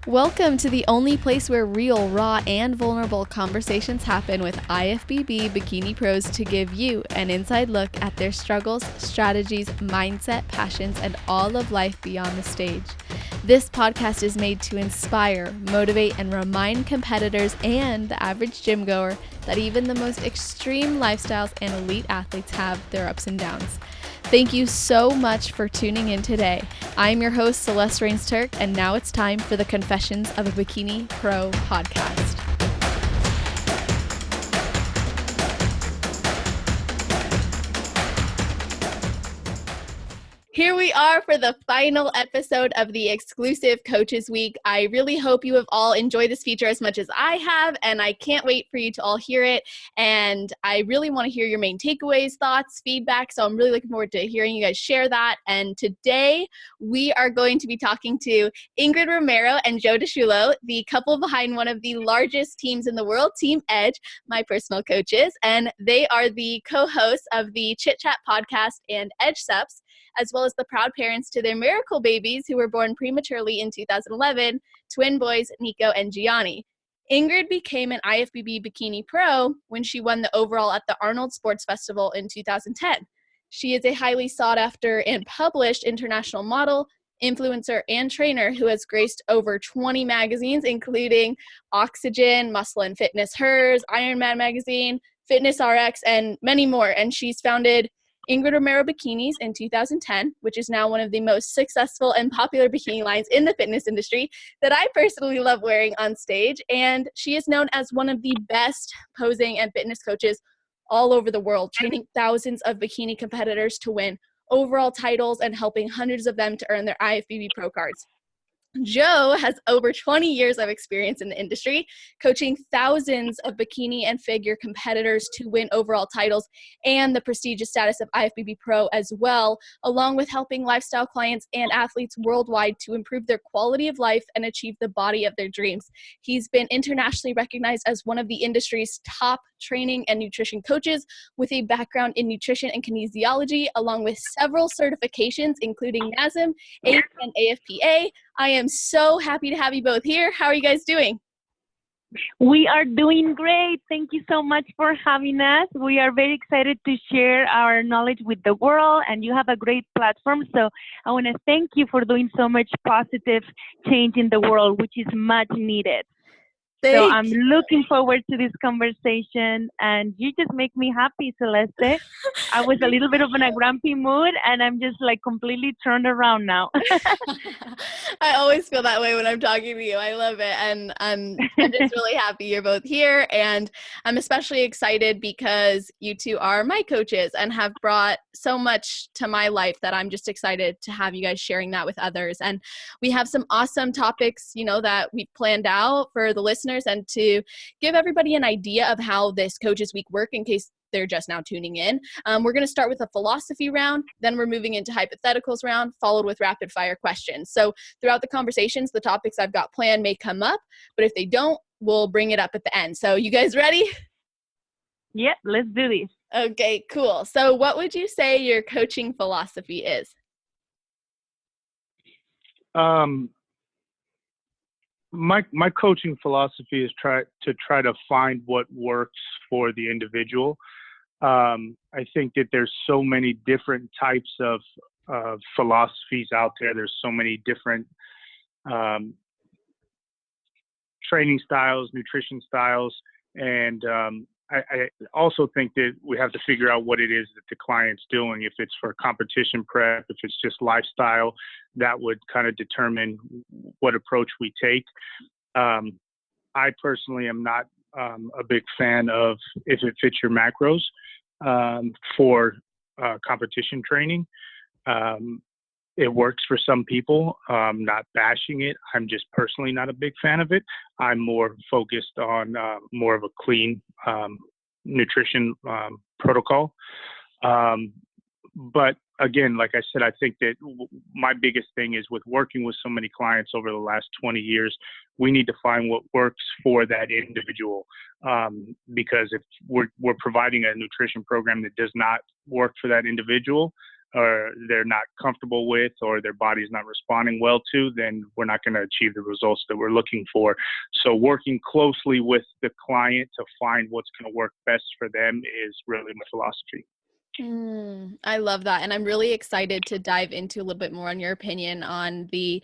Welcome to the only place where real, raw, and vulnerable conversations happen with IFBB bikini pros to give you an inside look at their struggles, strategies, mindset, passions, and all of life beyond the stage. This podcast is made to inspire, motivate, and remind competitors and the average gym goer that even the most extreme lifestyles and elite athletes have their ups and downs. Thank you so much for tuning in today. I'm your host, Celeste Rains-Turk, and now it's time for the Confessions of a Bikini Pro podcast. Here we are for the final episode of the exclusive Coaches Week. I really hope you have all enjoyed this feature as much as I have, and I can't wait for you to all hear it. And I really want to hear your main takeaways, thoughts, feedback, so I'm really looking forward to hearing you guys share that. And today we are going to be talking to Ingrid Romero and Joe Discuillo, the couple behind one of the largest teams in the world, Team Edge, my personal coaches, and they are the co-hosts of the Chit Chat podcast and Edge Sups, as well as the proud parents to their miracle babies who were born prematurely in 2011, twin boys Nico and Gianni. Ingrid became an IFBB Bikini Pro when she won the overall at the Arnold Sports Festival in 2010. She is a highly sought after and published international model, influencer, and trainer who has graced over 20 magazines, including Oxygen, Muscle and Fitness, Hers, Ironman Magazine, Fitness RX, and many more. And she's founded Ingrid Romero Bikinis in 2010, which is now one of the most successful and popular bikini lines in the fitness industry that I personally love wearing on stage. And she is known as one of the best posing and fitness coaches all over the world, training thousands of bikini competitors to win overall titles and helping hundreds of them to earn their IFBB Pro cards. Joe has over 20 years of experience in the industry, coaching thousands of bikini and figure competitors to win overall titles and the prestigious status of IFBB Pro as well, along with helping lifestyle clients and athletes worldwide to improve their quality of life and achieve the body of their dreams. He's been internationally recognized as one of the industry's top training and nutrition coaches with a background in nutrition and kinesiology, along with several certifications, including NASM, APA, and AFPA. I am so happy to have you both here. How are you guys doing? We are doing great. Thank you so much for having us. We are very excited to share our knowledge with the world, and you have a great platform. So I want to thank you for doing so much positive change in the world, which is much needed. So I'm looking forward to this conversation, and you just make me happy, Celeste. I was a little bit of in a grumpy mood, and I'm just like completely turned around now. I always feel that way when I'm talking to you. I love it, and I'm just really happy you're both here, and I'm especially excited because you two are my coaches and have brought so much to my life that I'm just excited to have you guys sharing that with others. And we have some awesome topics, that we've planned out for the listeners and to give everybody an idea of how this Coaches Week work in case they're just now tuning in. We're going to start with a philosophy round, then we're moving into hypotheticals round, followed with rapid fire questions. So throughout the conversations, the topics I've got planned may come up, but if they don't, we'll bring it up at the end. So you guys ready? Yep, let's do this. Okay, cool. So what would you say your coaching philosophy is? My coaching philosophy is try to find what works for the individual. I think that there's so many different types of philosophies out there. There's so many different training styles, nutrition styles, and I also think that we have to figure out what it is that the client's doing. If it's for competition prep, if it's just lifestyle, that would kind of determine what approach we take. I personally am not a big fan of if it fits your macros for competition training. It works for some people. Not bashing it. I'm just personally not a big fan of it. I'm more focused on more of a clean nutrition protocol. But again, like I said, I think that my biggest thing is with working with so many clients over the last 20 years, we need to find what works for that individual. Because if we're providing a nutrition program that does not work for that individual, or they're not comfortable with, or their body's not responding well to, then we're not going to achieve the results that we're looking for. So working closely with the client to find what's going to work best for them is really my philosophy. I love that. And I'm really excited to dive into a little bit more on your opinion on the,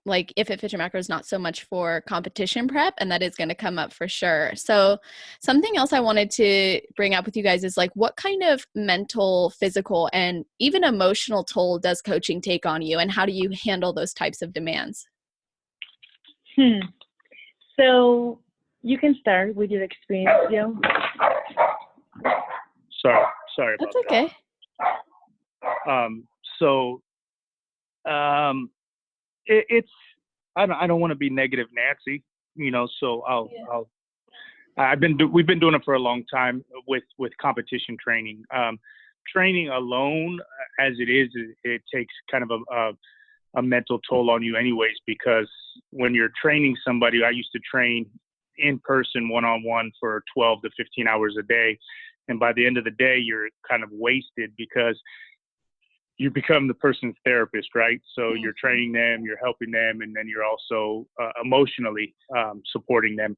like if it fits your macro is not so much for competition prep, and that is going to come up for sure. So something else I wanted to bring up with you guys is like, what kind of mental, physical, and even emotional toll does coaching take on you, and how do you handle those types of demands? So you can start with your experience, Joe. Sorry about That's okay. It's I don't want to be negative Nancy, so we've been doing it for a long time with competition training. Training alone as it is, it takes kind of a mental toll on you anyways, because when you're training somebody, I used to train in person one-on-one for 12 to 15 hours a day. And by the end of the day, you're kind of wasted because you become the person's therapist, right? So you're training them, you're helping them, and then you're also emotionally supporting them.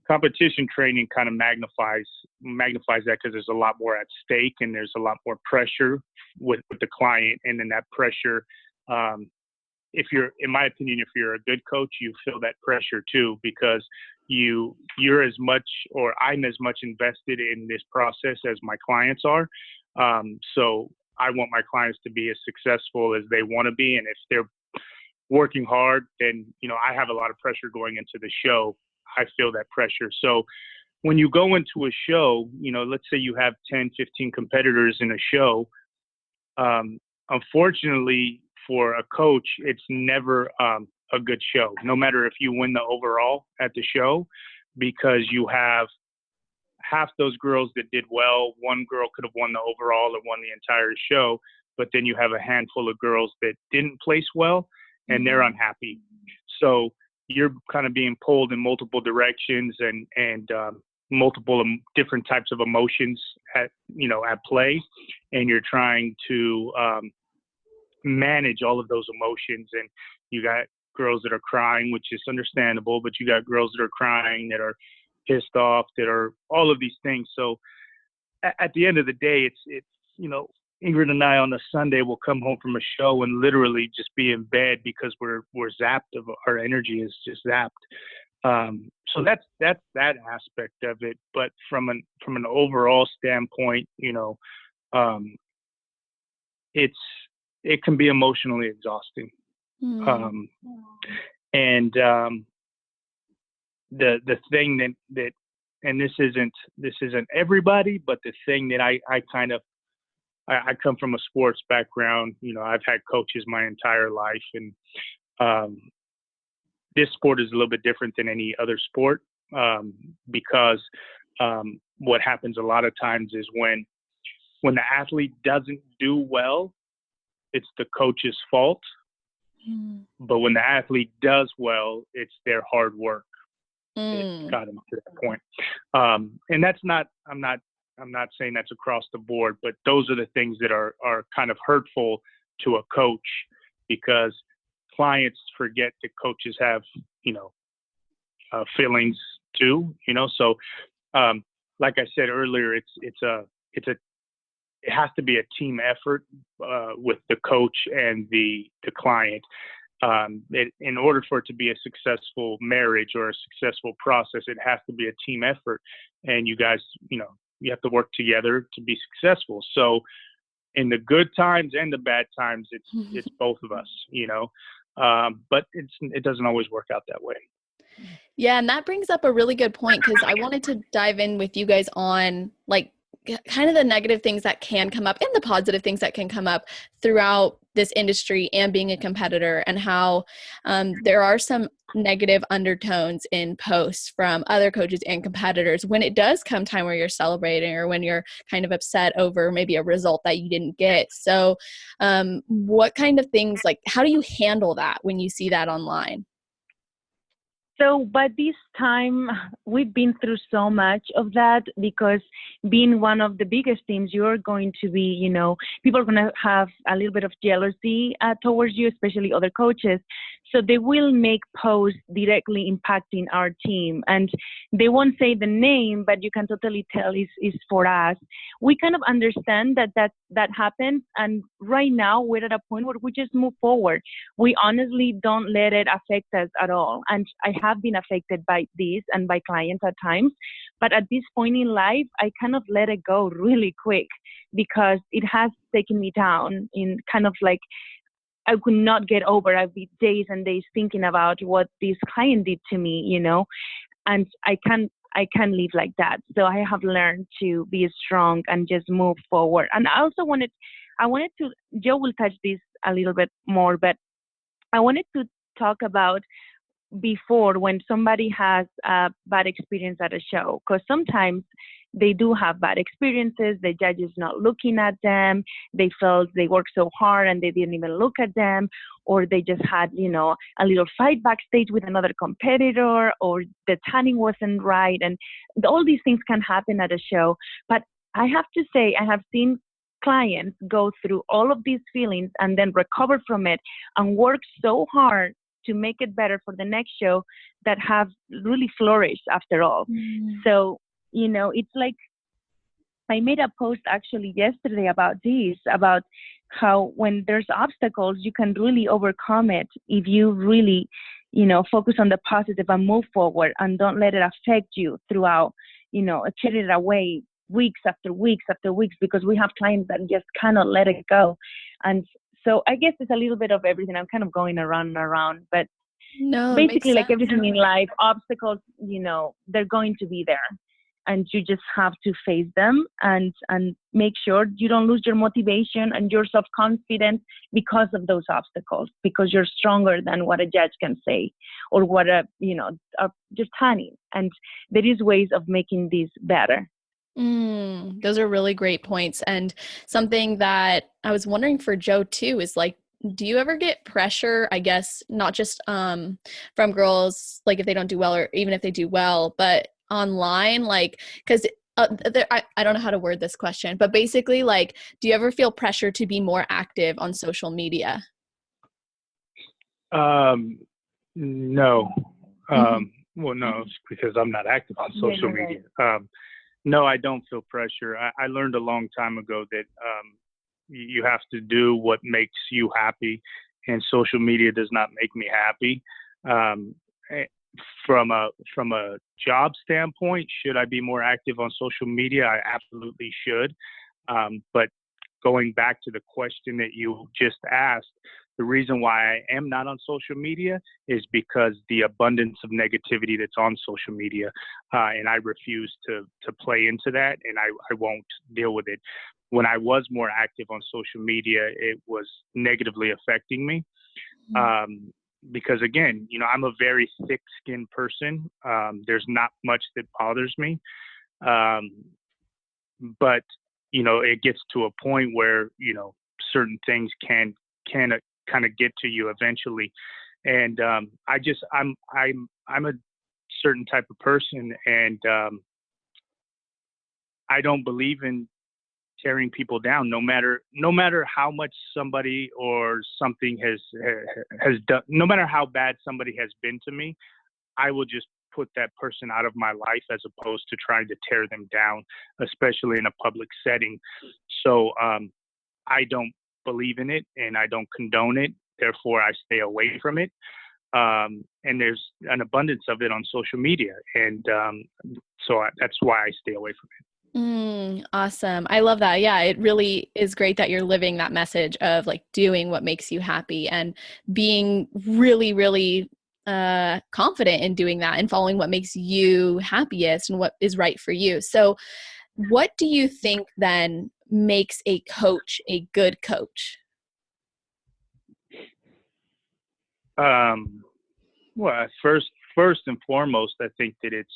Competition training kind of magnifies that, because there's a lot more at stake and there's a lot more pressure with the client. And then that pressure, in my opinion, if you're a good coach, you feel that pressure too, because you're as much, or I'm as much invested in this process as my clients are. So I want my clients to be as successful as they want to be. And if they're working hard, then, I have a lot of pressure going into the show. I feel that pressure. So when you go into a show, let's say you have 10, 15 competitors in a show. Unfortunately for a coach, it's never a good show, no matter if you win the overall at the show, because you have half those girls that did well. One girl could have won the overall or won the entire show, but then you have a handful of girls that didn't place well and they're unhappy. So you're kind of being pulled in multiple directions and multiple different types of emotions at play, and you're trying to manage all of those emotions. And you got girls that are crying, which is understandable, but you got girls that are crying, that are pissed off, that are all of these things. So at the end of the day, it's Ingrid and I on a Sunday will come home from a show and literally just be in bed because we're zapped of our energy is just zapped. So that's that aspect of it. But from an overall standpoint, it can be emotionally exhausting. And the thing that and this isn't everybody, but the thing that I come from a sports background. I've had coaches my entire life, and this sport is a little bit different than any other sport, because what happens a lot of times is when the athlete doesn't do well, it's the coach's fault. But when the athlete does well, it's their hard work. It got them to that point. And that's not, I'm not saying that's across the board, but those are the things that are kind of hurtful to a coach, because clients forget that coaches have, feelings too, So, like I said earlier, it has to be a team effort with the coach and the client. In order for it to be a successful marriage or a successful process, it has to be a team effort, and you guys, you have to work together to be successful. So in the good times and the bad times, it's both of us, but it doesn't always work out that way. Yeah. And that brings up a really good point, because I wanted to dive in with you guys on like kind of the negative things that can come up and the positive things that can come up throughout this industry and being a competitor, and how there are some negative undertones in posts from other coaches and competitors when it does come time where you're celebrating, or when you're kind of upset over maybe a result that you didn't get. So what kind of things, like how do you handle that when you see that online? So by this time, we've been through so much of that because being one of the biggest teams, you're going to be, people are going to have a little bit of jealousy towards you, especially other coaches. So they will make posts directly impacting our team. And they won't say the name, but you can totally tell is for us. We kind of understand that happens. And right now, we're at a point where we just move forward. We honestly don't let it affect us at all. And I have been affected by this and by clients at times. But at this point in life, I kind of let it go really quick because it has taken me down in kind of like I could not get over. I'd be days and days thinking about what this client did to me, and I can't live like that. So I have learned to be strong and just move forward. And I also wanted to, Joe will touch this a little bit more, but I wanted to talk about before when somebody has a bad experience at a show, because sometimes they do have bad experiences. The judge is not looking at them. They felt they worked so hard and they didn't even look at them, or they just had, a little fight backstage with another competitor, or the tanning wasn't right. And all these things can happen at a show. But I have to say, I have seen clients go through all of these feelings and then recover from it and work so hard to make it better for the next show that have really flourished after all. So, it's like I made a post actually yesterday about this, about how when there's obstacles, you can really overcome it if you really, focus on the positive and move forward and don't let it affect you throughout, carry it away weeks after weeks after weeks, because we have clients that just cannot let it go. And so I guess it's a little bit of everything. I'm kind of going around and around, but No, it makes basically like sense. everything in life, obstacles, they're going to be there. And you just have to face them and make sure you don't lose your motivation and your self-confidence because of those obstacles, because you're stronger than what a judge can say or what just honey. And there is ways of making this better. Those are really great points. And something that I was wondering for Joe too is like, do you ever get pressure, I guess, not just from girls, like if they don't do well or even if they do well, but online, like, because I don't know how to word this question, but basically, like, do you ever feel pressure to be more active on social media? No. Well, no, it's because I'm not active on social media. No, I don't feel pressure. I learned a long time ago that you have to do what makes you happy, and social media does not make me happy. From a job standpoint, should I be more active on social media? I absolutely should. But going back to the question that you just asked, the reason why I am not on social media is because the abundance of negativity that's on social media, and I refuse to play into that, and I won't deal with it. When I was more active on social media, it was negatively affecting me. Because again, I'm a very thick-skinned person. There's not much that bothers me. But, it gets to a point where, certain things can kind of get to you eventually. And I'm a certain type of person, and I don't believe in tearing people down, no matter how much somebody or something has done, no matter how bad somebody has been to me. I will just put that person out of my life as opposed to trying to tear them down, especially in a public setting. So I don't believe in it and I don't condone it. Therefore, I stay away from it. And there's an abundance of it on social media. And that's why I stay away from it. Awesome. I love that. Yeah, it really is great that you're living that message of like doing what makes you happy and being really, really confident in doing that and following what makes you happiest and what is right for you. So what do you think then makes a coach a good coach? Well, first and foremost, I think that it's,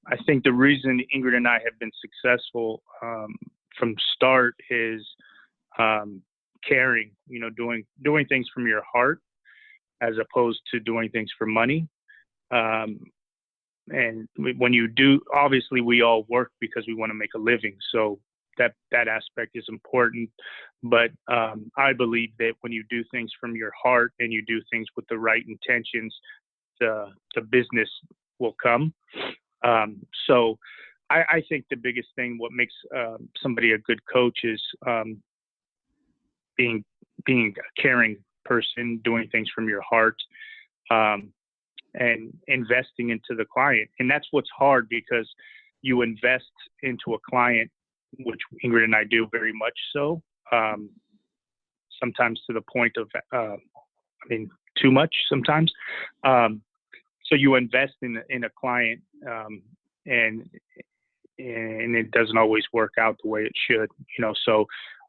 I think the reason Ingrid and I have been successful from start is caring, doing things from your heart. as opposed to doing things for money. And when you do, obviously we all work because we want to make a living. So that aspect is important. But I believe that when you do things from your heart and you do things with the right intentions, the business will come. So I think the biggest thing, what makes somebody a good coach is being a caring person, doing things from your heart, and investing into the client. And that's what's hard, because you invest into a client, which Ingrid and I do very much so, sometimes to the point of, too much sometimes. So you invest in a client, and it doesn't always work out the way it should, so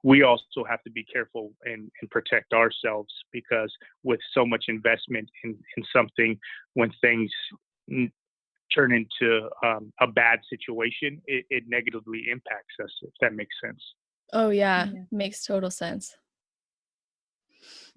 we also have to be careful and protect ourselves, because with so much investment in something, when things turn into a bad situation, it negatively impacts us, if that makes sense. Oh yeah, makes total sense.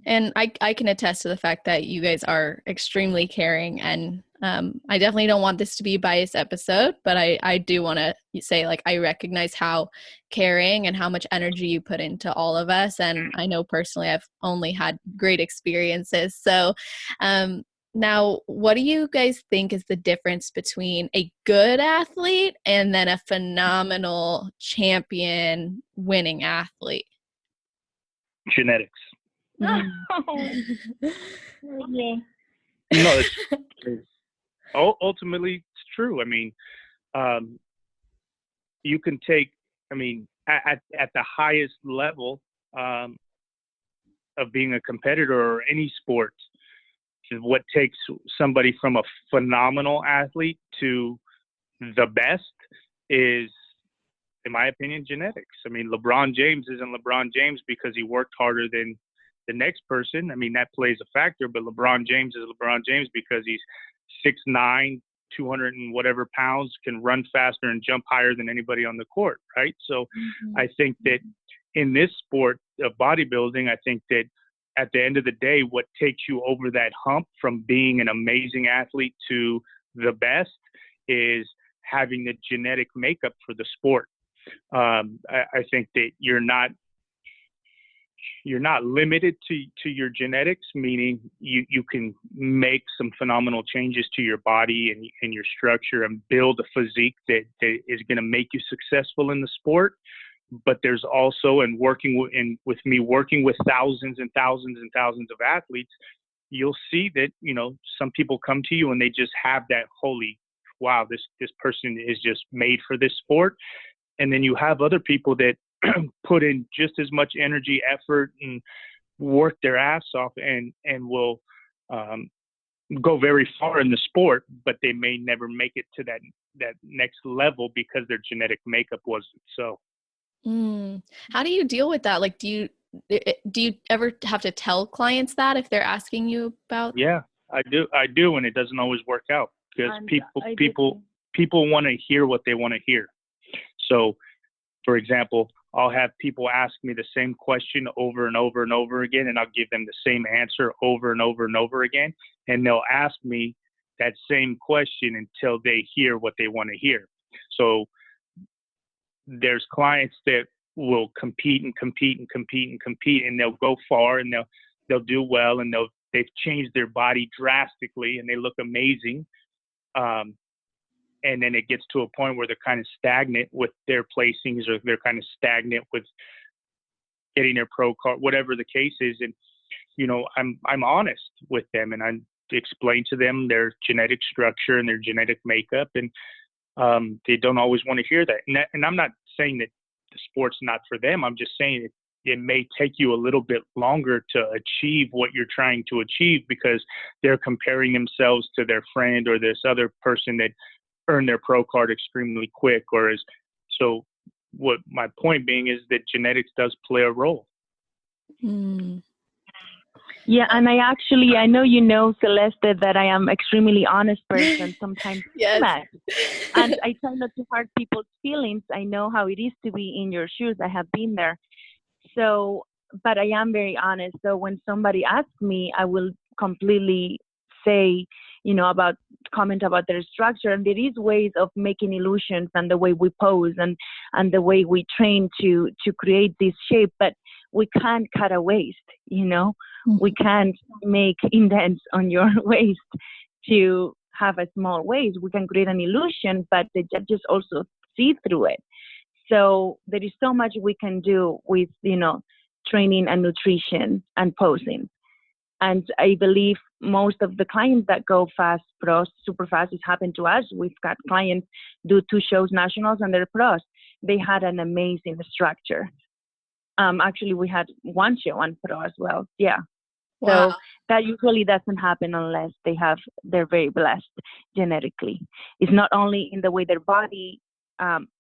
And I can attest to the fact that you guys are extremely caring, and I definitely don't want this to be a biased episode, but I do want to say, like, I recognize how caring and how much energy you put into all of us. And I know personally I've only had great experiences. So now, what do you guys think is the difference between a good athlete and then a phenomenal champion winning athlete? Genetics. Yeah. No, ultimately it's true. You can take, at the highest level of being a competitor or any sport, what takes somebody from a phenomenal athlete to the best is, in my opinion, genetics. LeBron James isn't LeBron James because he worked harder than the next person. That plays a factor, but LeBron James is LeBron James because he's 6'9", 200 and whatever pounds, can run faster and jump higher than anybody on the court, right? So I think that in this sport of bodybuilding, I think that at the end of the day, what takes you over that hump from being an amazing athlete to the best is having the genetic makeup for the sport. I think that you're not limited to your genetics, meaning you can make some phenomenal changes to your body and your structure and build a physique that is going to make you successful in the sport. But there's also, and working with thousands and thousands and thousands of athletes, you'll see that, some people come to you and they just have that holy, wow, this person is just made for this sport. And then you have other people that put in just as much energy, effort, and work their ass off and will go very far in the sport, but they may never make it to that next level because their genetic makeup wasn't so. How do you deal with that? Like, do you ever have to tell clients that if they're asking you about? Yeah, I do, and it doesn't always work out because people want to hear what they want to hear. So, for example, I'll have people ask me the same question over and over and over again, and I'll give them the same answer over and over and over again, and they'll ask me that same question until they hear what they want to hear. So there's clients that will compete and compete and compete and compete, and they'll go far and they'll do well, and they've changed their body drastically and they look amazing. And then it gets to a point where they're kind of stagnant with their placings, or they're kind of stagnant with getting their pro card, whatever the case is. And, I'm honest with them, and I explain to them their genetic structure and their genetic makeup. And they don't always want to hear that. And I'm not saying that the sport's not for them. I'm just saying it may take you a little bit longer to achieve what you're trying to achieve because they're comparing themselves to their friend or this other person that earned their pro card extremely quick. So what my point being is that genetics does play a role. Yeah, and I know, Celeste, that I am extremely honest person, sometimes Yes. mad. And I try not to hurt people's feelings. I know how it is to be in your shoes. I have been there. So, but I am very honest. So when somebody asks me, I will completely say, about comment about their structure. And there is ways of making illusions and the way we pose and the way we train to create this shape, but we can't cut a waist, we can't make indents on your waist to have a small waist. We can create an illusion, but the judges also see through it. So there is so much we can do with, training and nutrition and posing. And I believe most of the clients that go fast pros, super fast, it's happened to us. We've got clients do 2 shows nationals and they're pros. They had an amazing structure. Actually, we had 1 show on pro as well. Yeah. Wow. So that usually doesn't happen unless they're very blessed genetically. It's not only in the way their body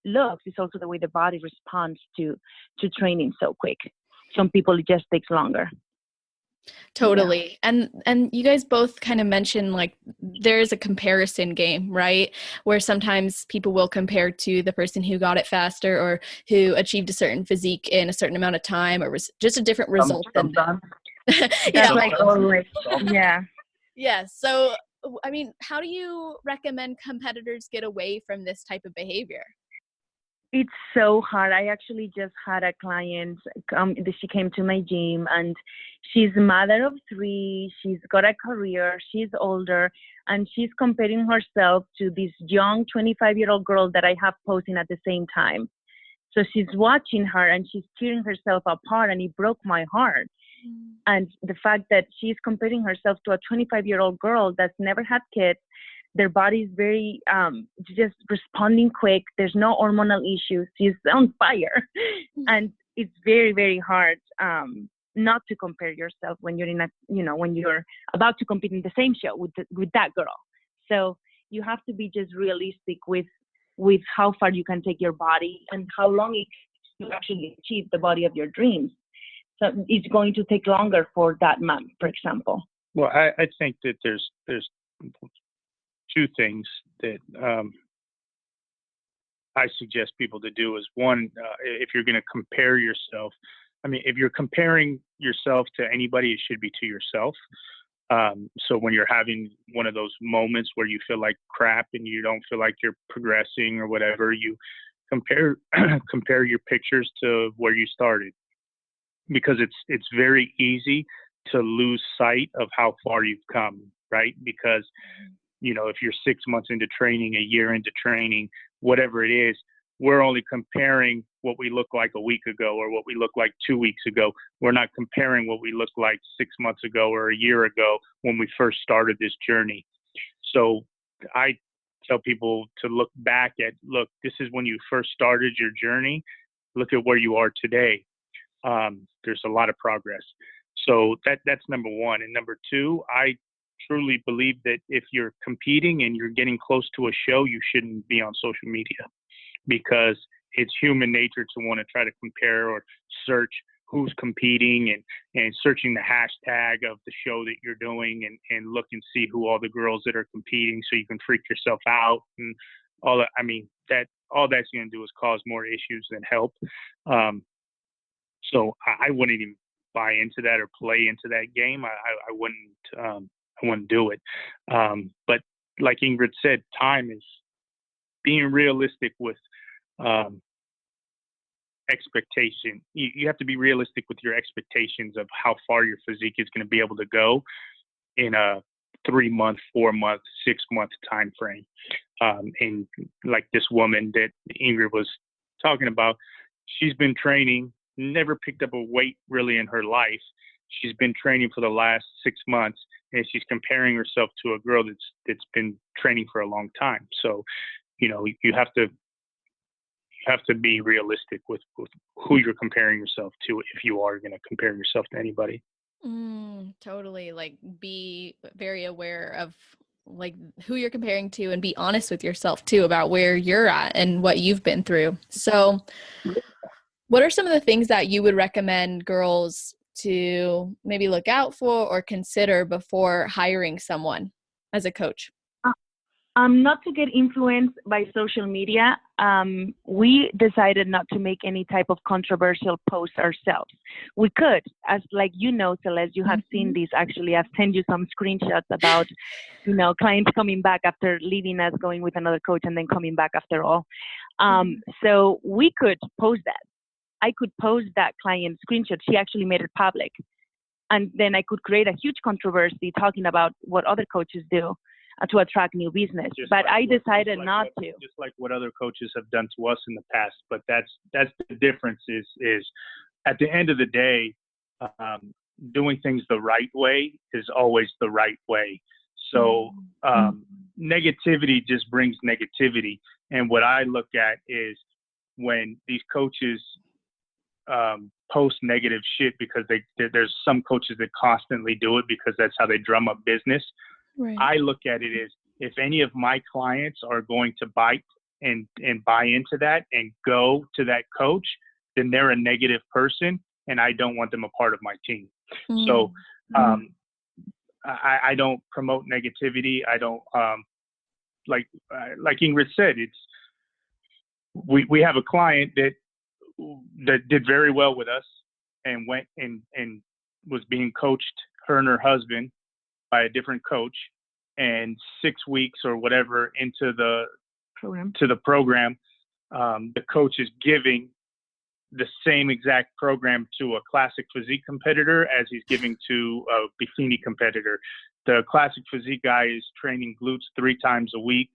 looks, it's also the way the body responds to training so quick. Some people, it just takes longer. Totally. Yeah. And you guys both kind of mentioned like there's a comparison game, right? Where sometimes people will compare to the person who got it faster or who achieved a certain physique in a certain amount of time or was just a different result than them. That's like always. Yeah. Yeah. So, I mean, how do you recommend competitors get away from this type of behavior? It's so hard. I actually just had a client she came to my gym, and she's a mother of 3. She's got a career. She's older, and she's comparing herself to this young 25-year-old girl that I have posing at the same time. So she's watching her and she's tearing herself apart, and it broke my heart. And the fact that she's comparing herself to a 25-year-old girl that's never had kids, their body is very just responding quick. There's no hormonal issues. She's on fire. And it's very, very hard not to compare yourself when you're when you're about to compete in the same show with that girl. So you have to be just realistic with how far you can take your body and how long it takes to actually achieve the body of your dreams. So it's going to take longer for that month, for example. Well, I think that there's 2 things that I suggest people to do. Is one, if you're going to compare yourself, I mean, if you're comparing yourself to anybody, it should be to yourself. So when you're having one of those moments where you feel like crap and you don't feel like you're progressing or whatever, you compare your pictures to where you started, because it's very easy to lose sight of how far you've come, right? Because if you're 6 months into training, a year into training, whatever it is, we're only comparing what we look like a week ago or what we look like 2 weeks ago. We're not comparing what we looked like 6 months ago or a year ago when we first started this journey. So I tell people to look back at, this is when you first started your journey. Look at where you are today. There's a lot of progress. So that's number 1. And number 2, I truly believe that if you're competing and you're getting close to a show, you shouldn't be on social media, because it's human nature to want to try to compare or search who's competing and searching the hashtag of the show that you're doing and look and see who all the girls that are competing, so you can freak yourself out and all that. I mean, all that's going to do is cause more issues than help. So I wouldn't even buy into that or play into that game. I wouldn't do it. But like Ingrid said, time is being realistic with expectation. You have to be realistic with your expectations of how far your physique is going to be able to go in a 3-month, 4-month, 6-month time frame. And like this woman that Ingrid was talking about, she's been training, never picked up a weight really in her life. She's been training for the last 6 months, and she's comparing herself to a girl that's been training for a long time. So, you have to be realistic with who you're comparing yourself to, if you are going to compare yourself to anybody. Totally. Like, be very aware of like who you're comparing to, and be honest with yourself too about where you're at and what you've been through. So what are some of the things that you would recommend girls to maybe look out for or consider before hiring someone as a coach? Not to get influenced by social media, we decided not to make any type of controversial posts ourselves. We could, as like Celeste, you have seen these. Actually, I've sent you some screenshots about, clients coming back after leaving us, going with another coach, and then coming back after all. So we could post that. I could post that client screenshot. She actually made it public. And then I could create a huge controversy talking about what other coaches do to attract new business. But I decided not to. Just like what other coaches have done to us in the past. But that's the difference is at the end of the day, doing things the right way is always the right way. So negativity just brings negativity. And what I look at is when these coaches post negative shit, because there's some coaches that constantly do it because that's how they drum up business. Right. I look at it as, if any of my clients are going to bite and buy into that and go to that coach, then they're a negative person and I don't want them a part of my team. So I don't promote negativity. I don't like Ingrid said, we have a client that did very well with us and went and was being coached, her and her husband, by a different coach, and 6 weeks or whatever into the program, the coach is giving the same exact program to a classic physique competitor as he's giving to a bikini competitor. The classic physique guy is training glutes 3 times a week,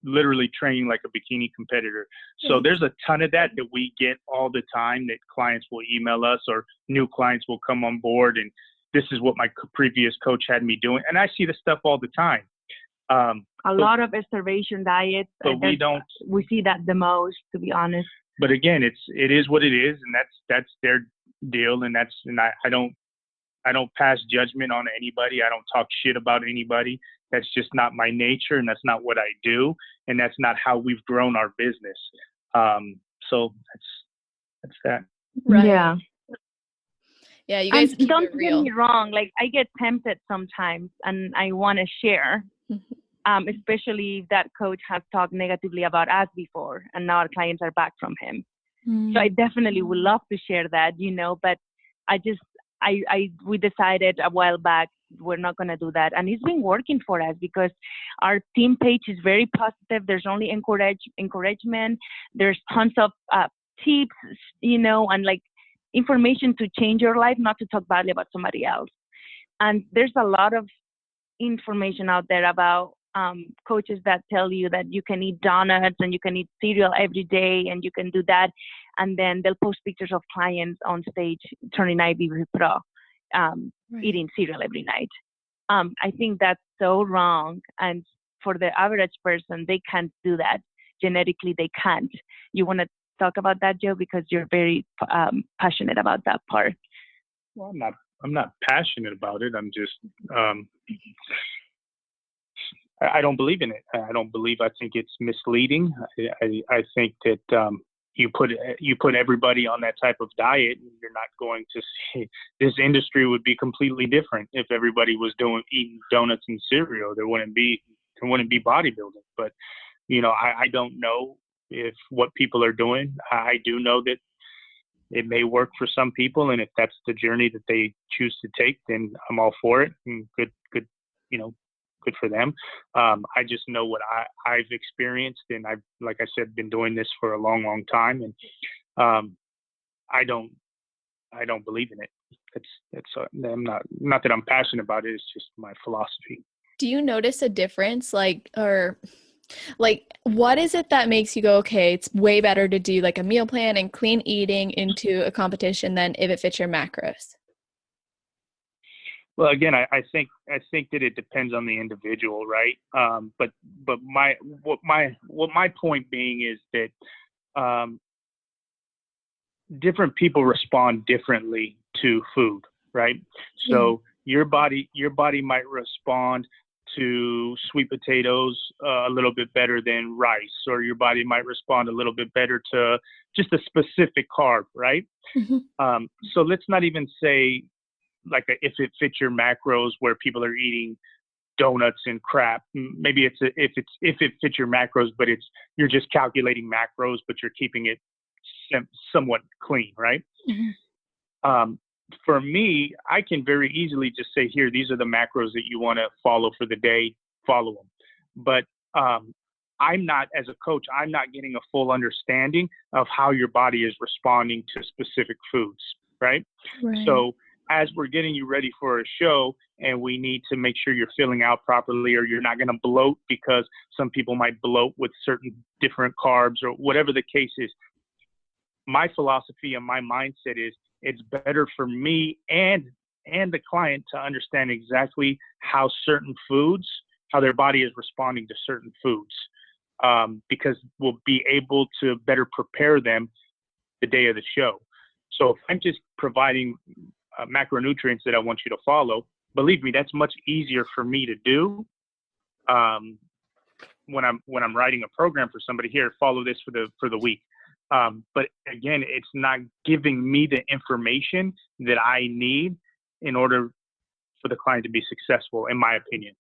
literally training like a bikini competitor. So there's a ton of that we get all the time, that clients will email us or new clients will come on board and this is what my previous coach had me doing. And I see this stuff all the time. A lot of starvation diets. But we see that the most, to be honest. But again, it is what it is, and that's their deal. And I don't pass judgment on anybody. I don't talk shit about anybody. That's just not my nature, and that's not what I do, and that's not how we've grown our business. So that's that. Right. Yeah. Yeah, you guys keep don't it real. get me wrong. Like, I get tempted sometimes, and I want to share, especially if that coach has talked negatively about us before, and now our clients are back from him. So I definitely would love to share that, but we decided a while back we're not going to do that, and it's been working for us because our team page is very positive. There's only encouragement. There's tons of tips, and like information to change your life, not to talk badly about somebody else. And there's a lot of information out there about coaches that tell you that you can eat donuts and you can eat cereal every day and you can do that. And then they'll post pictures of clients on stage turning IBB Pro, eating cereal every night. I think that's so wrong. And for the average person, they can't do that. Genetically, they can't. You want to talk about that, Joe, because you're very passionate about that part. Well, I'm not passionate about it. I'm just I don't believe in it. I think it's misleading. I think that you put everybody on that type of diet, and you're not going to see. This industry would be completely different if everybody was eating donuts and cereal. There wouldn't be bodybuilding. But I don't know if what people are doing. I do know that it may work for some people, and if that's the journey that they choose to take, then I'm all for it. And good, good for them. I just know what I've experienced, and I've, like I said, been doing this for a long, long time, and I don't believe in it. I'm not that I'm passionate about it. It's just my philosophy. Do you notice a difference, what is it that makes you go, okay, it's way better to do like a meal plan and clean eating into a competition than if it fits your macros? Well, again, I think that it depends on the individual, right? But my point being is that different people respond differently to food, right? So your body might respond to sweet potatoes a little bit better than rice, or your body might respond a little bit better to just a specific carb, right? So let's not even say if it fits your macros where people are eating donuts and crap. Maybe if it fits your macros, but you're just calculating macros, but you're keeping it somewhat clean, right? Mm-hmm. For me, I can very easily just say, here, these are the macros that you want to follow for the day, follow them. But I'm not, as a coach, I'm not getting a full understanding of how your body is responding to specific foods, right? So as we're getting you ready for a show and we need to make sure you're filling out properly, or you're not going to bloat, because some people might bloat with certain different carbs or whatever the case is. My philosophy and my mindset is, it's better for me and the client to understand exactly how their body is responding to certain foods, because we'll be able to better prepare them the day of the show. So if I'm just providing macronutrients that I want you to follow, believe me, that's much easier for me to do. When I'm writing a program for somebody, here, follow this for the week. But again, it's not giving me the information that I need in order for the client to be successful, in my opinion.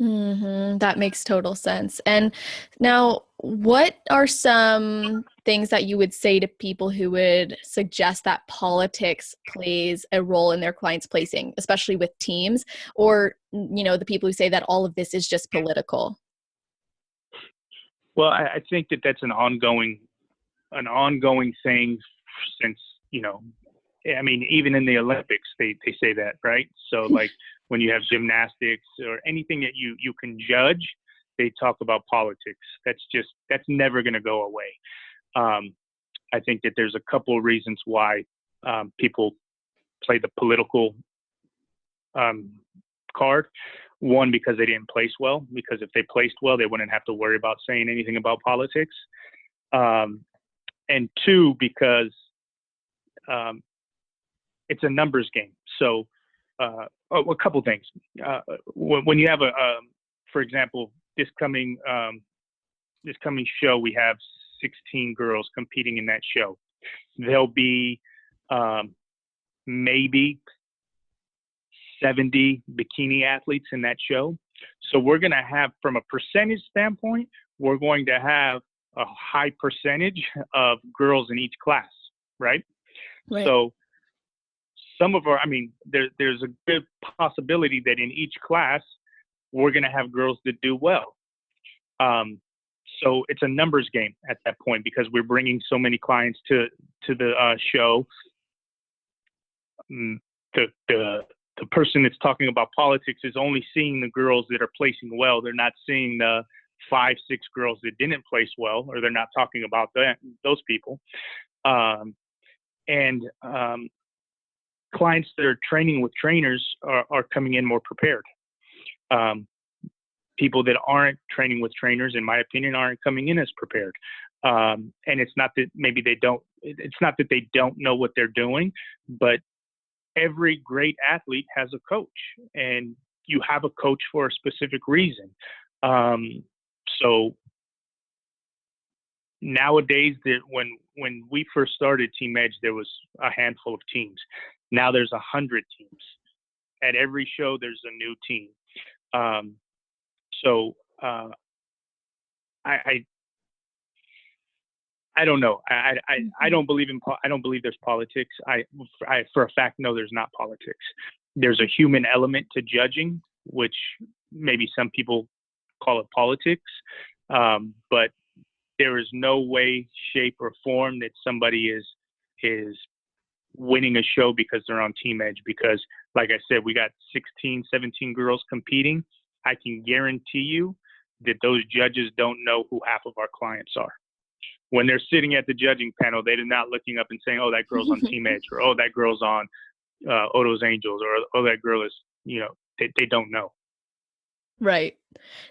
Mm-hmm. That makes total sense. And now, what are some things that you would say to people who would suggest that politics plays a role in their clients' placing, especially with teams, or, the people who say that all of this is just political? Well, I think that that's an ongoing thing since, I mean, even in the Olympics, they say that, right? So like when you have gymnastics or anything that you can judge, they talk about politics. That's never going to go away. I think that there's a couple of reasons why people play the political card. One, because they didn't place well, because if they placed well, they wouldn't have to worry about saying anything about politics. And two, because it's a numbers game. So a couple things. When you have for example, this coming show, we have 16 girls competing in that show. There'll be maybe 70 bikini athletes in that show. So we're going to have, from a percentage standpoint, we're going to have a high percentage of girls in each class, right? So some of there's a good possibility that in each class, we're going to have girls that do well. So it's a numbers game at that point, because we're bringing so many clients to the show. The person that's talking about politics is only seeing the girls that are placing well. They're not seeing the 5-6 girls that didn't place well, or they're not talking about those people. Clients that are training with trainers are coming in more prepared. People that aren't training with trainers, in my opinion, aren't coming in as prepared. And it's not that they don't know what they're doing, but every great athlete has a coach, and you have a coach for a specific reason. So nowadays, when we first started Team Edge, there was a handful of teams. Now there's 100 teams. At every show, there's a new team. I don't know. I don't believe there's politics. I for a fact know there's not politics. There's a human element to judging, which maybe some people call it politics. But there is no way, shape, or form that somebody is winning a show because they're on Team Edge. Because, like I said, we got 16, 17 girls competing. I can guarantee you that those judges don't know who half of our clients are. When they're sitting at the judging panel, they're not looking up and saying, "Oh, that girl's on Team Edge," or "Oh, that girl's on Oto's Angels," or "Oh, that girl is," they don't know. Right.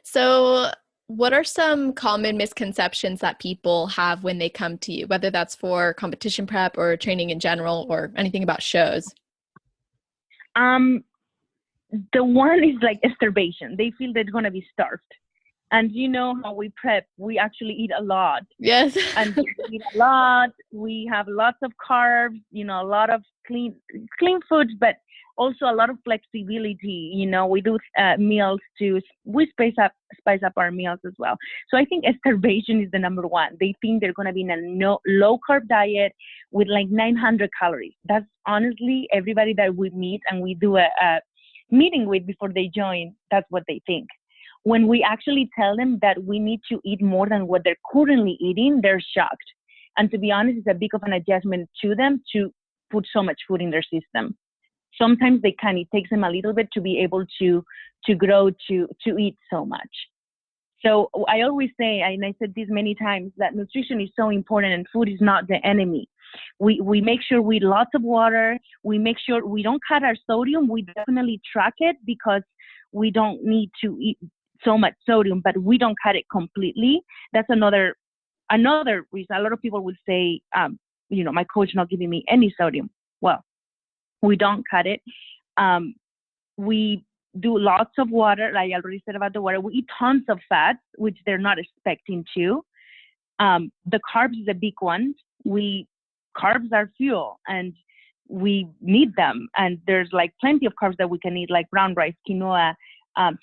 So what are some common misconceptions that people have when they come to you, whether that's for competition prep or training in general, or anything about shows? The one is like starvation. They feel they're going to be starved. And how we prep, we actually eat a lot. Yes. And we eat a lot. We have lots of carbs, a lot of clean foods. But Also, a lot of flexibility. We do meals we spice up our meals as well. So I think starvation is the number one. They think they're going to be in a low carb diet with like 900 calories. That's honestly everybody that we meet and we do a meeting with before they join. That's what they think. When we actually tell them that we need to eat more than what they're currently eating, they're shocked. And to be honest, it's a big of an adjustment to them to put so much food in their system. Sometimes it takes them a little bit to be able to grow to eat so much. So I always say, and I said this many times, that nutrition is so important and food is not the enemy. We make sure we eat lots of water. We make sure we don't cut our sodium. We definitely track it because we don't need to eat so much sodium, but we don't cut it completely. That's another reason. A lot of people would say, my coach not giving me any sodium. Well, we don't cut it. We do lots of water, like I already said about the water. We eat tons of fats, which they're not expecting to. The carbs is a big one. Carbs are fuel, and we need them. And there's like plenty of carbs that we can eat, like brown rice, quinoa,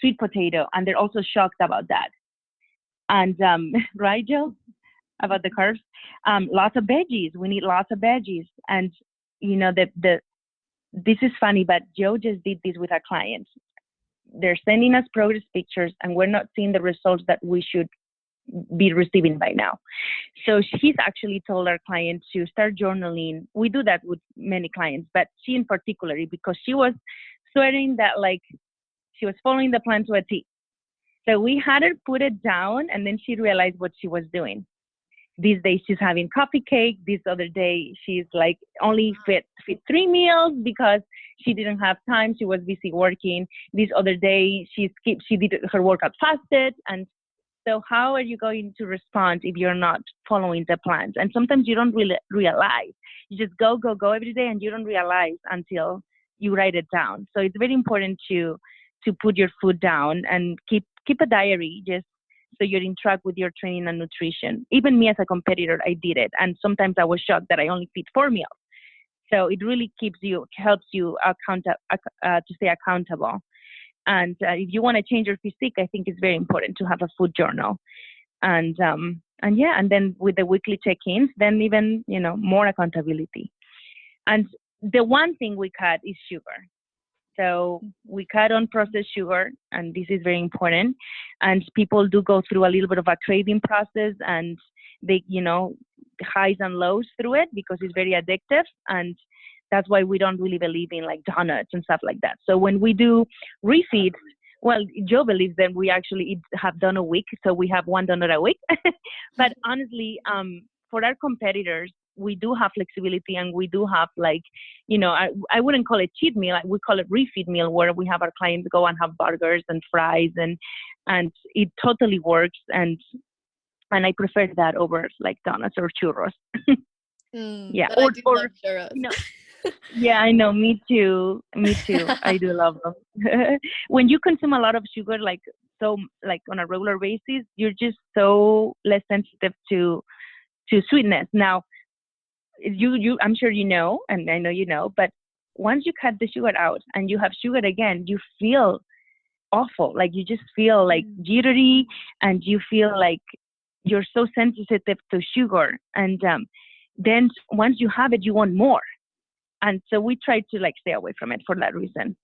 sweet potato, and they're also shocked about that. And right, Joe, about the carbs, lots of veggies. We need lots of veggies, and this is funny, but Joe just did this with our clients. They're sending us progress pictures, and we're not seeing the results that we should be receiving by now. So she's actually told our clients to start journaling. We do that with many clients, but she in particular, because she was swearing that like she was following the plan to a T. So we had her put it down, and then she realized what she was doing. These days she's having coffee cake. This other day she's like only fit 3 meals because she didn't have time. She was busy working. This other day she did her workout fasted. And so how are you going to respond if you're not following the plans? And sometimes you don't really realize. You just go every day, and you don't realize until you write it down. So it's very important to put your food down and keep a diary, just so you're in track with your training and nutrition. Even me as a competitor, I did it. And sometimes I was shocked that I only feed 4 meals. So it really helps you to stay accountable. And if you want to change your physique, I think it's very important to have a food journal. And then with the weekly check-ins, then even, more accountability. And the one thing we cut is sugar. So we cut on processed sugar, and this is very important. And people do go through a little bit of a craving process, and they, highs and lows through it because it's very addictive. And that's why we don't really believe in like donuts and stuff like that. So when we do refeeds, well, Joe believes that we actually have done a week. So we have 1 donut a week. But honestly, for our competitors, we do have flexibility, and we do have like, I wouldn't call it cheat meal. We call it refeed meal, where we have our clients go and have burgers and fries, and it totally works. And I prefer that over like donuts or churros. Yeah. But I do love churros. Yeah, I know. Me too. I do love them. When you consume a lot of sugar, like on a regular basis, you're just so less sensitive to sweetness. Now, I'm sure you know, and I know you know, but once you cut the sugar out and you have sugar again, you feel awful. Like you just feel like jittery, and you feel like you're so sensitive to sugar. And then once you have it, you want more. And so we try to like stay away from it for that reason.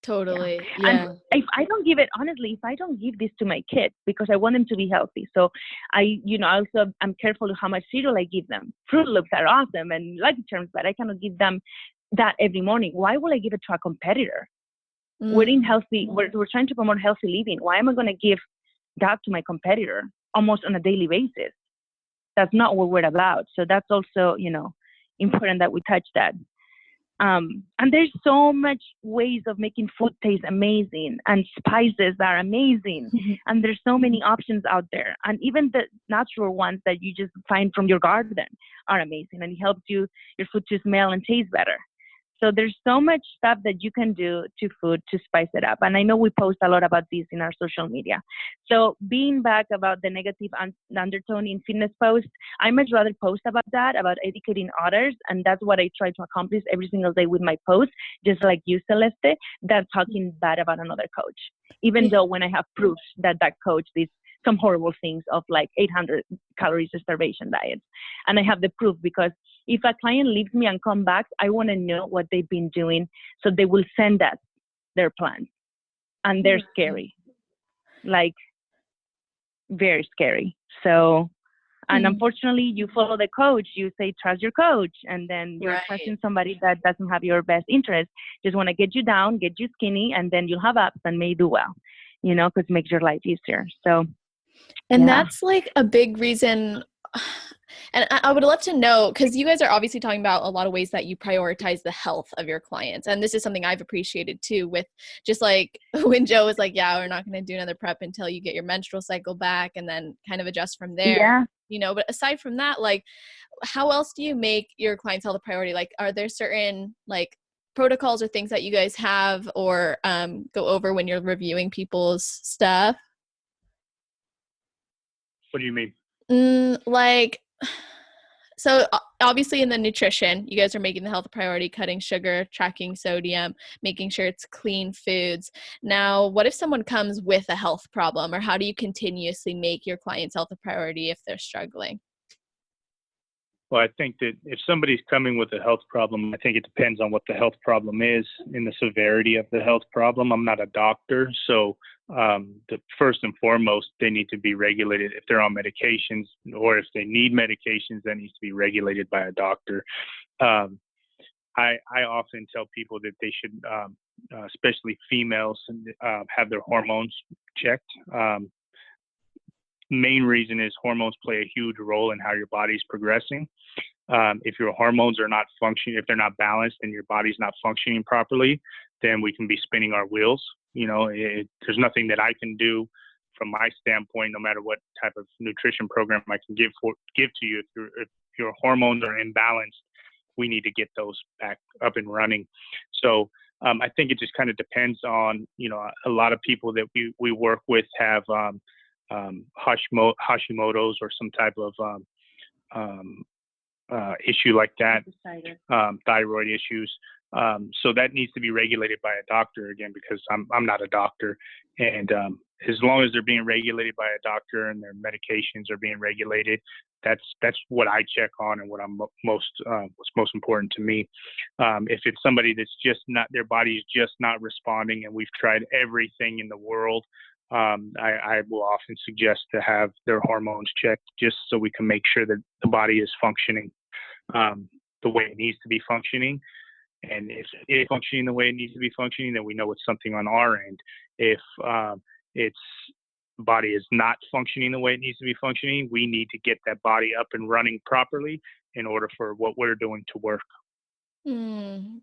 Totally. Yeah. And if I don't give this to my kids, because I want them to be healthy. So I'm careful how much cereal I give them. Fruit Loops are awesome and Lucky Charms, but I cannot give them that every morning. Why will I give it to a competitor? We're in healthy. We're trying to promote healthy living. Why am I going to give that to my competitor almost on a daily basis? That's not what we're about. So that's also, important that we touch that. And there's so much ways of making food taste amazing, and spices are amazing. And there's so many options out there. And even the natural ones that you just find from your garden are amazing, and it helps your food to smell and taste better. So there's so much stuff that you can do to food to spice it up. And I know we post a lot about this in our social media. So being back about the negative undertone in fitness posts, I much rather post about that, about educating others. And that's what I try to accomplish every single day with my posts, just like you, Celeste, than talking bad about another coach. Even though when I have proofs that that coach did some horrible things of like 800 calories starvation diets. And I have the proof, because if a client leaves me and comes back, I want to know what they've been doing. So they will send us their plans. And they're scary, like very scary. So, and unfortunately, you follow the coach, you say, trust your coach. And then you're trusting somebody that doesn't have your best interest, just want to get you down, get you skinny, and then you'll have abs and may do well, you know, because it makes your life easier. So, and that's like a big reason. And I would love to know, because you guys are obviously talking about a lot of ways that you prioritize the health of your clients. And this is something I've appreciated too, with just like when Joe was like, yeah, we're not going to do another prep until you get your menstrual cycle back, and then kind of adjust from there, you know. But aside from that, like, how else do you make your clients' health a priority? Like, are there certain like protocols or things that you guys have or go over when you're reviewing people's stuff? What do you mean? Like, so obviously in the nutrition, you guys are making the health a priority, cutting sugar, tracking sodium, making sure it's clean foods. Now, what if someone comes with a health problem, or how do you continuously make your clients' health a priority if they're struggling? Well, I think that if somebody's coming with a health problem, I think it depends on what the health problem is and the severity of the health problem. I'm not a doctor, so the first and foremost, they need to be regulated. If they're on medications, or if they need medications, that needs to be regulated by a doctor. I often tell people that they should, especially females, have their hormones checked. Main reason is hormones play a huge role in how your body's progressing. If your hormones are not functioning, if they're not balanced and your body's not functioning properly, then we can be spinning our wheels. You know, there's nothing that I can do from my standpoint, no matter what type of nutrition program I can give to you. If your hormones are imbalanced, we need to get those back up and running. So I think it just kind of depends on, you know, a lot of people that we work with have Hashimoto's or some type of issue like that, thyroid issues. So that needs to be regulated by a doctor, again, because I'm not a doctor. And as long as they're being regulated by a doctor and their medications are being regulated, that's what I check on and what I'm what's most important to me. If it's somebody that's just not, their body's just not responding, and we've tried everything in the world, I will often suggest to have their hormones checked, just so we can make sure that the body is functioning the way it needs to be functioning. And if it's functioning the way it needs to be functioning, then we know it's something on our end. If its body is not functioning the way it needs to be functioning, we need to get that body up and running properly in order for what we're doing to work.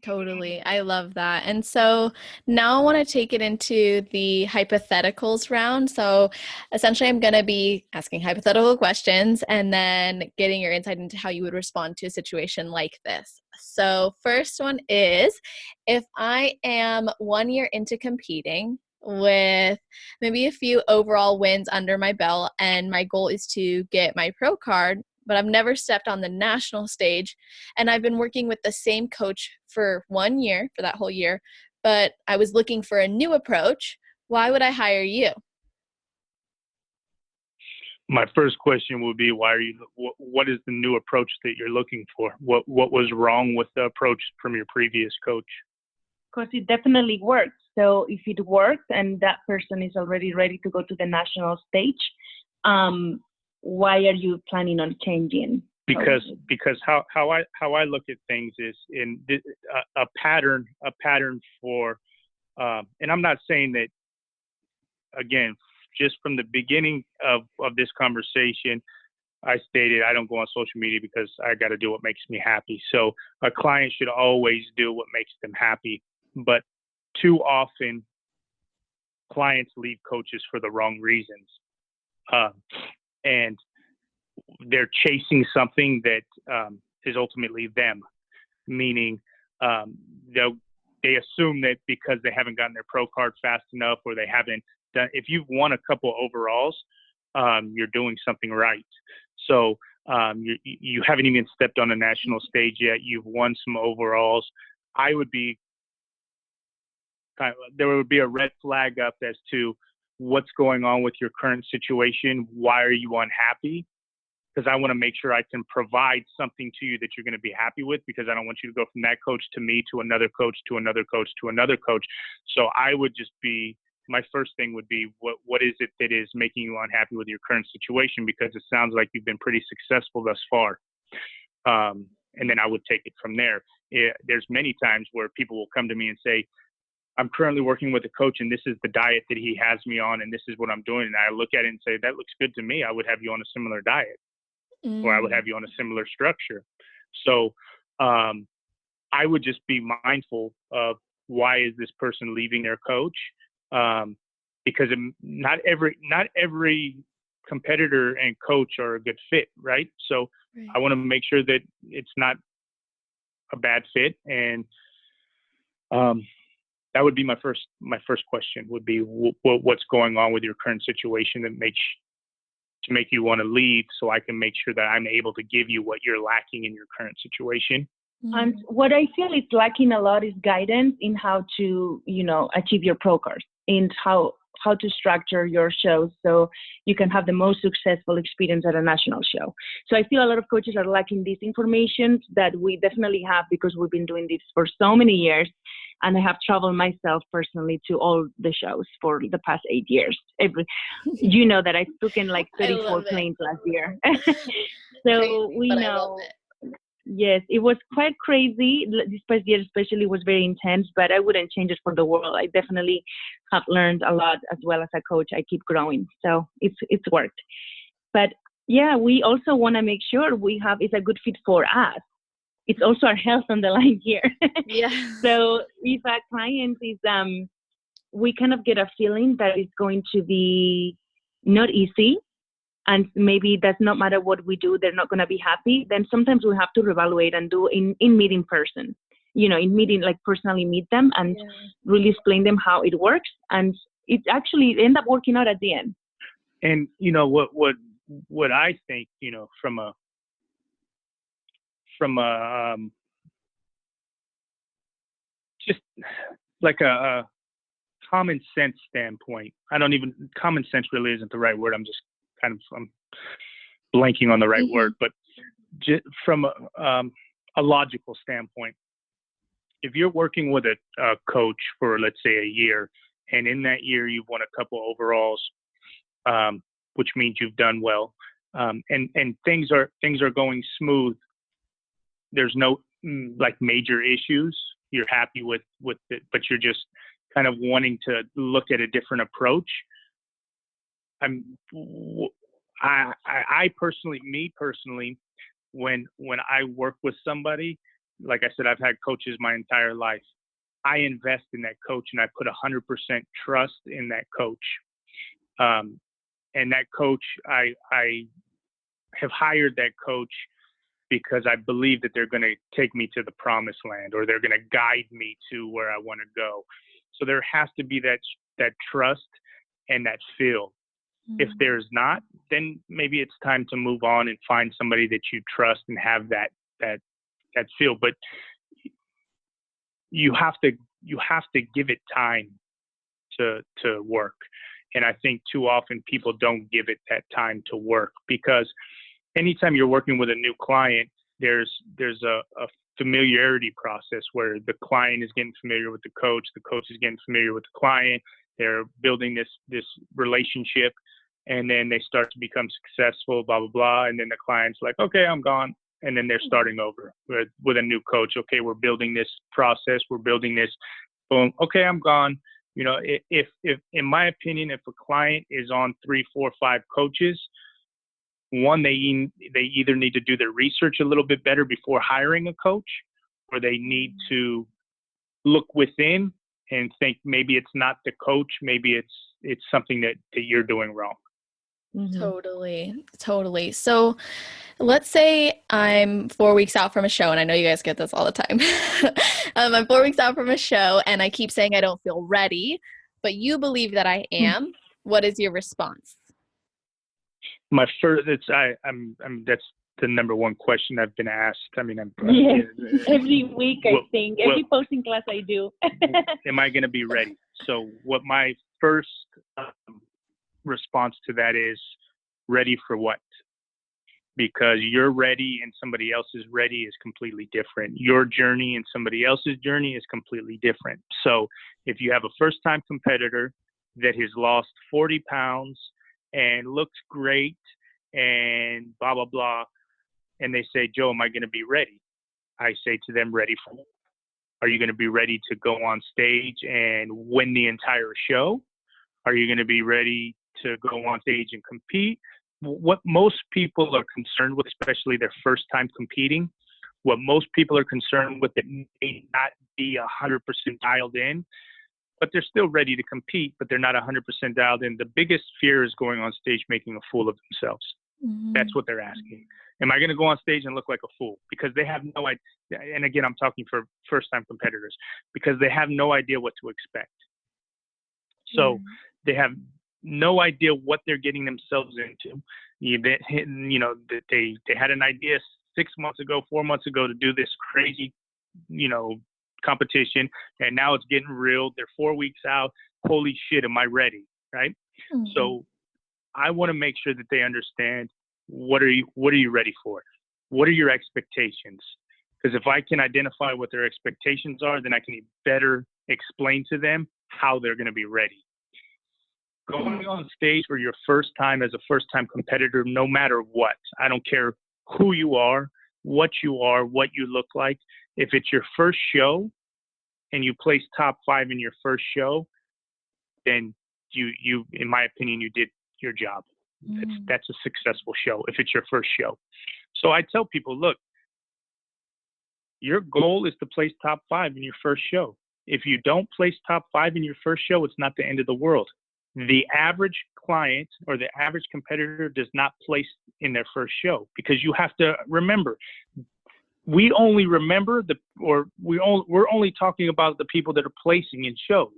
Totally. I love that. And so now I want to take it into the hypotheticals round. So essentially, I'm going to be asking hypothetical questions and then getting your insight into how you would respond to a situation like this. So first one is, if I am 1 year into competing with maybe a few overall wins under my belt, and my goal is to get my pro card, but I've never stepped on the national stage, and I've been working with the same coach for 1 year, for that whole year, but I was looking for a new approach. Why would I hire you? My first question would be, what is the new approach that you're looking for? What was wrong with the approach from your previous coach? Because it definitely works. So if it works and that person is already ready to go to the national stage, why are you planning on changing? Because how I look at things is in a pattern for, and I'm not saying that, again, just from the beginning of this conversation, I stated I don't go on social media because I got to do what makes me happy. So a client should always do what makes them happy. But too often, clients leave coaches for the wrong reasons. And they're chasing something that is ultimately them, meaning um, they assume that because they haven't gotten their pro card fast enough, or they haven't done, if you've won a couple overalls, you're doing something right. So you haven't even stepped on a national stage yet. You've won some overalls. I would be there would be a red flag up as to what's going on with your current situation. Why are you unhappy? Because I want to make sure I can provide something to you that you're going to be happy with, because I don't want you to go from that coach to me, to another coach, to another coach, to another coach. So I would just be, my first thing would be, what is it that is making you unhappy with your current situation? Because it sounds like you've been pretty successful thus far. And then I would take it from there. There's many times where people will come to me and say, I'm currently working with a coach and this is the diet that he has me on and this is what I'm doing. And I look at it and say, that looks good to me. I would have you on a similar diet, or I would have you on a similar structure. So I would just be mindful of, why is this person leaving their coach? Because not every competitor and coach are a good fit, right? So I want to make sure that it's not a bad fit. And that would be my first question would be, what's going on with your current situation that make you want to leave, so I can make sure that I'm able to give you what you're lacking in your current situation. And what I feel is lacking a lot is guidance in how to, achieve your pro cards, and how to structure your shows so you can have the most successful experience at a national show. So I feel a lot of coaches are lacking this information that we definitely have, because we've been doing this for so many years. And I have traveled myself personally to all the shows for the past 8 years. You know that I took in like 34 planes last year. So crazy, we know. Yes, it was quite crazy. This past year especially was very intense, but I wouldn't change it for the world. I definitely have learned a lot as well as a coach. I keep growing. So it's worked. But yeah, we also want to make sure it's a good fit for us. It's also our health on the line here. Yeah. So if a client is, we kind of get a feeling that it's going to be not easy, and maybe does not matter what we do, they're not going to be happy, then sometimes we have to reevaluate and do in meeting person, in meeting, like personally meet them and really explain them how it works. And it actually end up working out at the end. And, what I think, from a just like a common sense standpoint, common sense really isn't the right word. I'm blanking on the right word, but just from a logical standpoint, if you're working with a coach for, let's say, a year, and in that year you've won a couple overalls, which means you've done well, and things are going smooth. There's no like major issues. You're happy with it, but you're just kind of wanting to look at a different approach. I personally, when I work with somebody, like I said, I've had coaches my entire life. I invest in that coach and I put 100% trust in that coach. And that coach, I have hired that coach because I believe that they're going to take me to the promised land, or they're going to guide me to where I want to go. So there has to be that trust and that feel. If there's not, then maybe it's time to move on and find somebody that you trust and have that feel. But you have to give it time to work. And I think too often people don't give it that time to work, because anytime you're working with a new client, there's a familiarity process where the client is getting familiar with the coach is getting familiar with the client. They're building this relationship, and then they start to become successful, blah, blah, blah. And then the client's like, okay, I'm gone. And then they're starting over with a new coach. Okay, we're building this process. We're building this. Boom. Okay, I'm gone. If in my opinion, if a client is on 3, 4, 5 coaches, one, they either need to do their research a little bit better before hiring a coach, or they need to look within and think maybe it's not the coach, maybe it's something that you're doing wrong. Mhm. Totally, totally. So let's say I'm 4 weeks out from a show, and I know you guys get this all the time. I'm 4 weeks out from a show, and I keep saying I don't feel ready, but you believe that I am. What is your response? My first, I'm that's the number one question I've been asked. I mean, Yes, every week I what, think, what, every posting class I do. am I going to be ready? So what my first response to that is, ready for what? Because you're ready and somebody else is ready is completely different. Your journey and somebody else's journey is completely different. So if you have a first time competitor that has lost 40 pounds and looks great and blah, blah, blah, and they say, Joe, am I going to be ready? I say to them, ready for what? Are you going to be ready to go on stage and win the entire show? Are you going to be ready to go on stage and compete? What most people are concerned with, especially their first time competing, what most people are concerned with, it may not be 100% dialed in, but they're still ready to compete, but they're not 100% dialed in. The biggest fear is going on stage making a fool of themselves. That's what they're asking. Am I going to go on stage and look like a fool? Because they have no idea. And again, I'm talking for first time competitors, because they have no idea what to expect. So they have no idea what they're getting themselves into. They had an idea 6 months ago, 4 months ago to do this crazy, competition, and now it's getting real. They're 4 weeks out. Holy shit, am I ready? Right? So I want to make sure that they understand, what are you ready for? What are your expectations? Because if I can identify what their expectations are, then I can better explain to them how they're going to be ready. Going on stage for your first time as a first time competitor, no matter what, I don't care who you are, what you look like. If it's your first show and you place top 5 in your first show, then you, in my opinion, you did your job. That's a successful show if it's your first show. So I tell people, look, your goal is to place top 5 in your first show. If you don't place top 5 in your first show, it's not the end of the world. The average client or the average competitor does not place in their first show, because you have to remember, we only remember we're only talking about the people that are placing in shows,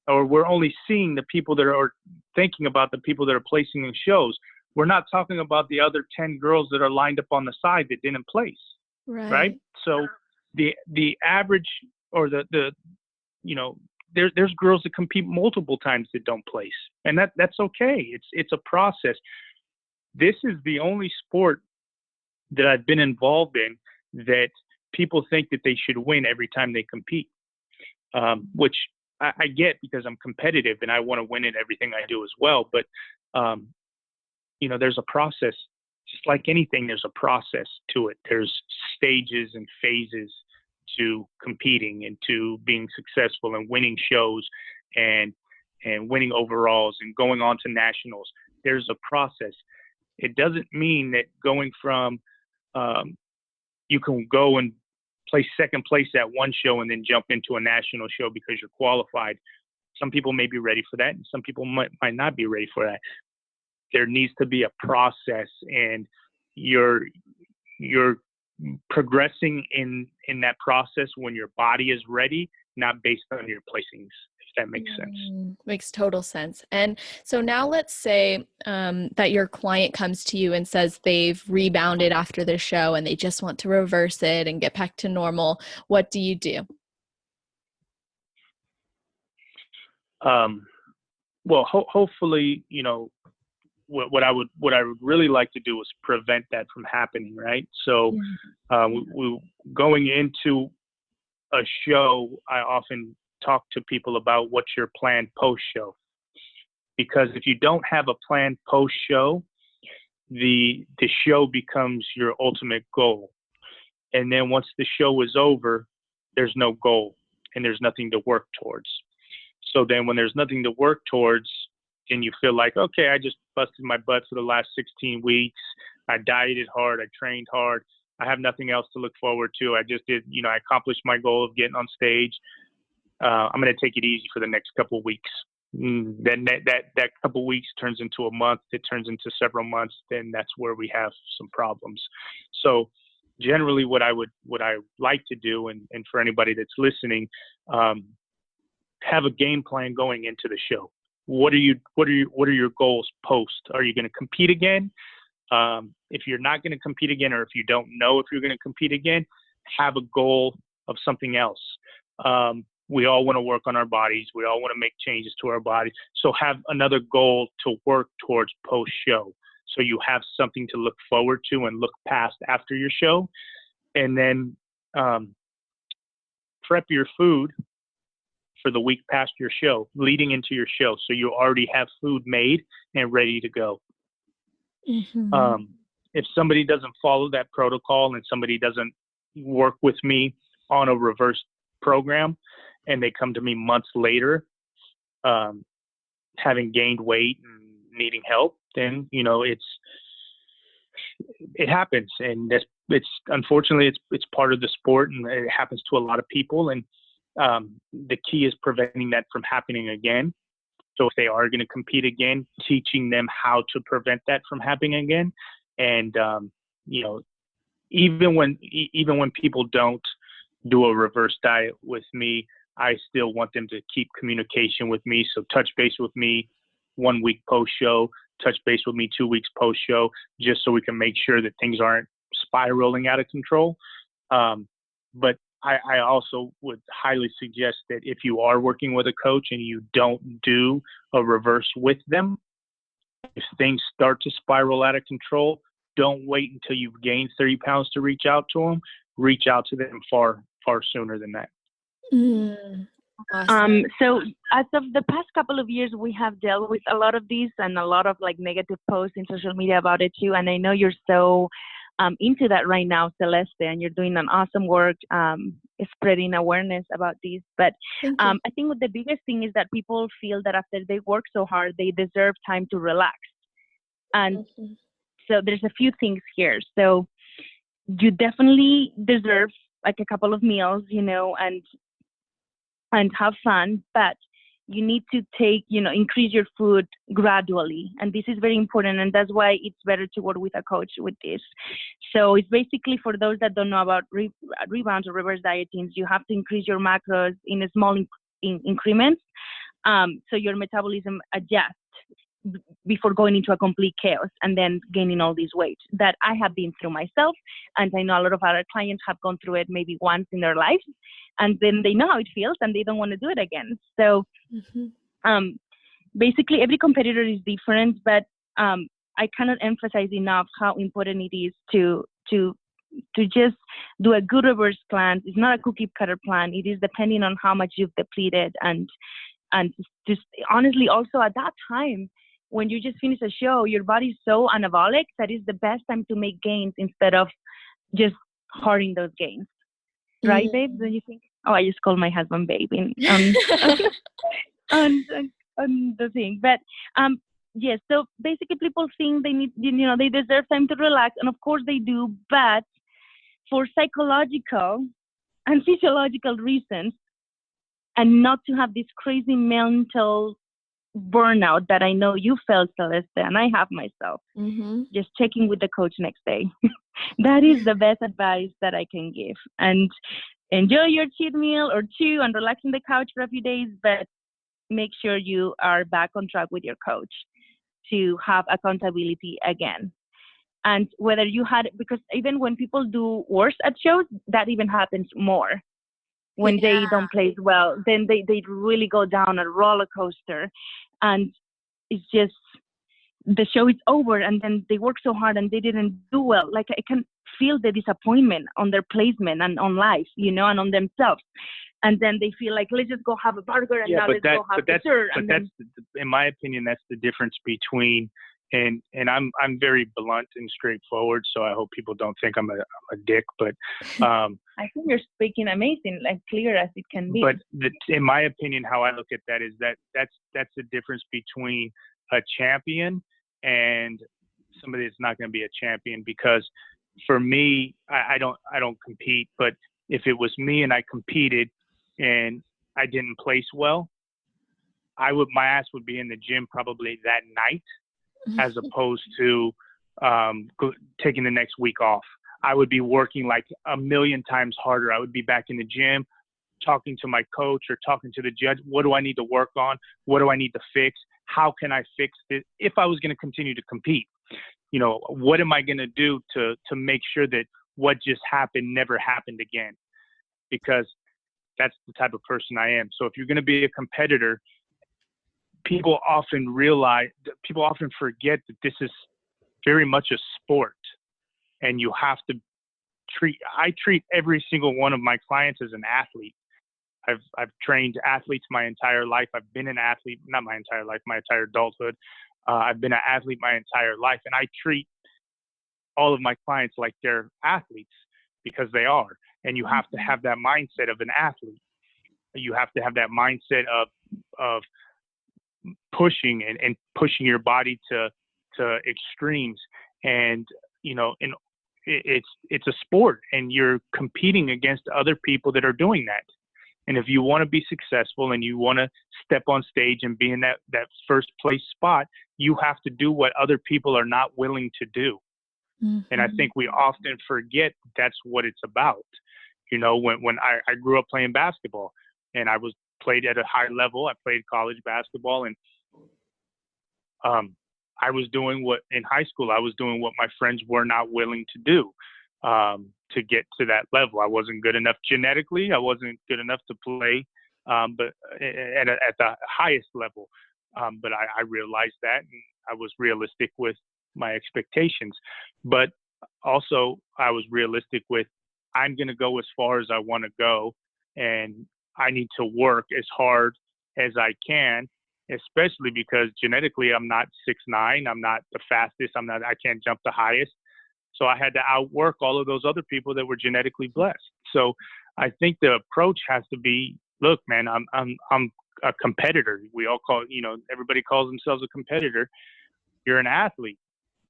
or we're only seeing the people that are thinking about the people that are placing in shows. We're not talking about the other 10 girls that are lined up on the side that didn't place. Right? So the average, or there's girls that compete multiple times that don't place, and that's okay. It's a process. This is the only sport that I've been involved in that people think that they should win every time they compete, which I get, because I'm competitive and I want to win in everything I do as well. But there's a process. Just like anything, there's a process to it. There's stages and phases to competing and to being successful and winning shows and winning overalls and going on to nationals. There's a process. It doesn't mean that going from you can go and place second place at one show and then jump into a national show because you're qualified. Some people may be ready for that, and some people might not be ready for that. There needs to be a process, and you're progressing in that process when your body is ready, not based on your placings, if that makes sense. Makes total sense. And so now let's say that your client comes to you and says they've rebounded after the show and they just want to reverse it and get back to normal. What do you do? Well, hopefully, what I would really like to do is prevent that from happening, right? So, we going into a show, I often talk to people about what's your planned post show, because if you don't have a planned post show, the show becomes your ultimate goal, and then once the show is over, there's no goal and there's nothing to work towards. So then when there's nothing to work towards, and you feel like, okay, I just busted my butt for the last 16 weeks. I dieted hard. I trained hard. I have nothing else to look forward to. I just did, I accomplished my goal of getting on stage. I'm going to take it easy for the next couple of weeks. then that couple weeks turns into a month, it turns into several months, then that's where we have some problems. So generally what I like to do, and for anybody that's listening, have a game plan going into the show. What are your goals post? Are you going to compete again? If you're not going to compete again, or if you don't know if you're going to compete again, have a goal of something else. We all want to work on our bodies. We all want to make changes to our bodies. So have another goal to work towards post-show. So you have something to look forward to and look past after your show. And then prep your food for the week past your show, leading into your show. So you already have food made and ready to go. Mm-hmm. If somebody doesn't follow that protocol and somebody doesn't work with me on a reverse program, and they come to me months later, having gained weight and needing help, then, it happens. And it's unfortunately, it's part of the sport, and it happens to a lot of people. And the key is preventing that from happening again. So if they are going to compete again, teaching them how to prevent that from happening again. And, even when people don't do a reverse diet with me, I still want them to keep communication with me. So touch base with me 1 week post show, touch base with me 2 weeks post show, just so we can make sure that things aren't spiraling out of control. But I also would highly suggest that if you are working with a coach and you don't do a reverse with them, if things start to spiral out of control, don't wait until you've gained 30 pounds to reach out to them. Reach out to them far sooner than that. Awesome. So as of the past couple of years, we have dealt with a lot of these and a lot of negative posts in social media about it too. And I know you're so into that right now, Celeste, and you're doing an awesome work spreading awareness about this. But I think the biggest thing is that people feel that after they work so hard, they deserve time to relax. And so there's a few things here. So you definitely deserve a couple of meals, and have fun, but you need to increase your food gradually. And this is very important. And that's why it's better to work with a coach with this. So it's basically, for those that don't know about rebounds or reverse dieting, you have to increase your macros in a small increments. So your metabolism adjusts before going into a complete chaos and then gaining all these weight that I have been through myself. And I know a lot of other clients have gone through it maybe once in their lives, and then they know how it feels and they don't want to do it again. So basically every competitor is different, but I cannot emphasize enough how important it is to just do a good reverse plan. It's not a cookie cutter plan. It is depending on how much you've depleted, and just honestly, also at that time, when you just finish a show, your body's so anabolic that is the best time to make gains instead of just hoarding those gains. Right, babe? Don't you think? Oh, I just called my husband babe on the thing. But yes, so basically people think they need, they deserve time to relax, and of course they do, but for psychological and physiological reasons, and not to have this crazy mental burnout that I know you felt, Celeste, and I have myself. Just checking with the coach next day. That is the best advice that I can give. And enjoy your cheat meal or two and relax on the couch for a few days, but make sure you are back on track with your coach to have accountability again. And whether you had, because even when people do worse at shows, that even happens more. When they don't place well, then they really go down a roller coaster, and it's just, the show is over, and then they work so hard and they didn't do well. Like, I can feel the disappointment on their placement and on life, and on themselves. And then they feel like, let's just go have a burger and now let's go have dessert. But that's, in my opinion, that's the difference between, and I'm very blunt and straightforward, so I hope people don't think I'm a dick, but I think you're speaking amazing, like clear as it can be. But in my opinion, how I look at that is that's the difference between a champion and somebody that's not going to be a champion. Because for me, I don't compete, but if it was me and I competed and I didn't place well, my ass would be in the gym probably that night, as opposed to taking the next week off. I would be working like a million times harder. I would be back in the gym, talking to my coach or talking to the judge. What do I need to work on? What do I need to fix? How can I fix this? If I was going to continue to compete, what am I going to do to make sure that what just happened never happened again? Because that's the type of person I am. So if you're going to be a competitor, people often forget that this is very much a sport, and you have to I treat every single one of my clients as an athlete. I've trained athletes my entire life. I've been an athlete, not my entire life, my entire adulthood. I've been an athlete my entire life, and I treat all of my clients like they're athletes, because they are. And you have to have that mindset of an athlete. You have to have that mindset of pushing and pushing your body to extremes. And and it's a sport, and you're competing against other people that are doing that. And if you want to be successful and you want to step on stage and be in that first place spot, you have to do what other people are not willing to do. And I think we often forget that's what it's about. When I grew up playing basketball, and I played at a high level, I played college basketball, and I was doing in high school, I was doing what my friends were not willing to do to get to that level. I wasn't good enough genetically. I wasn't good enough to play, but at the highest level. But I realized that, and I was realistic with my expectations. But also, I was realistic with, I'm going to go as far as I want to go, and I need to work as hard as I can, especially because genetically I'm not 6'9", I'm not the fastest, I can't jump the highest. So I had to outwork all of those other people that were genetically blessed. So I think the approach has to be, look, man, I'm a competitor. We all everybody calls themselves a competitor. You're an athlete,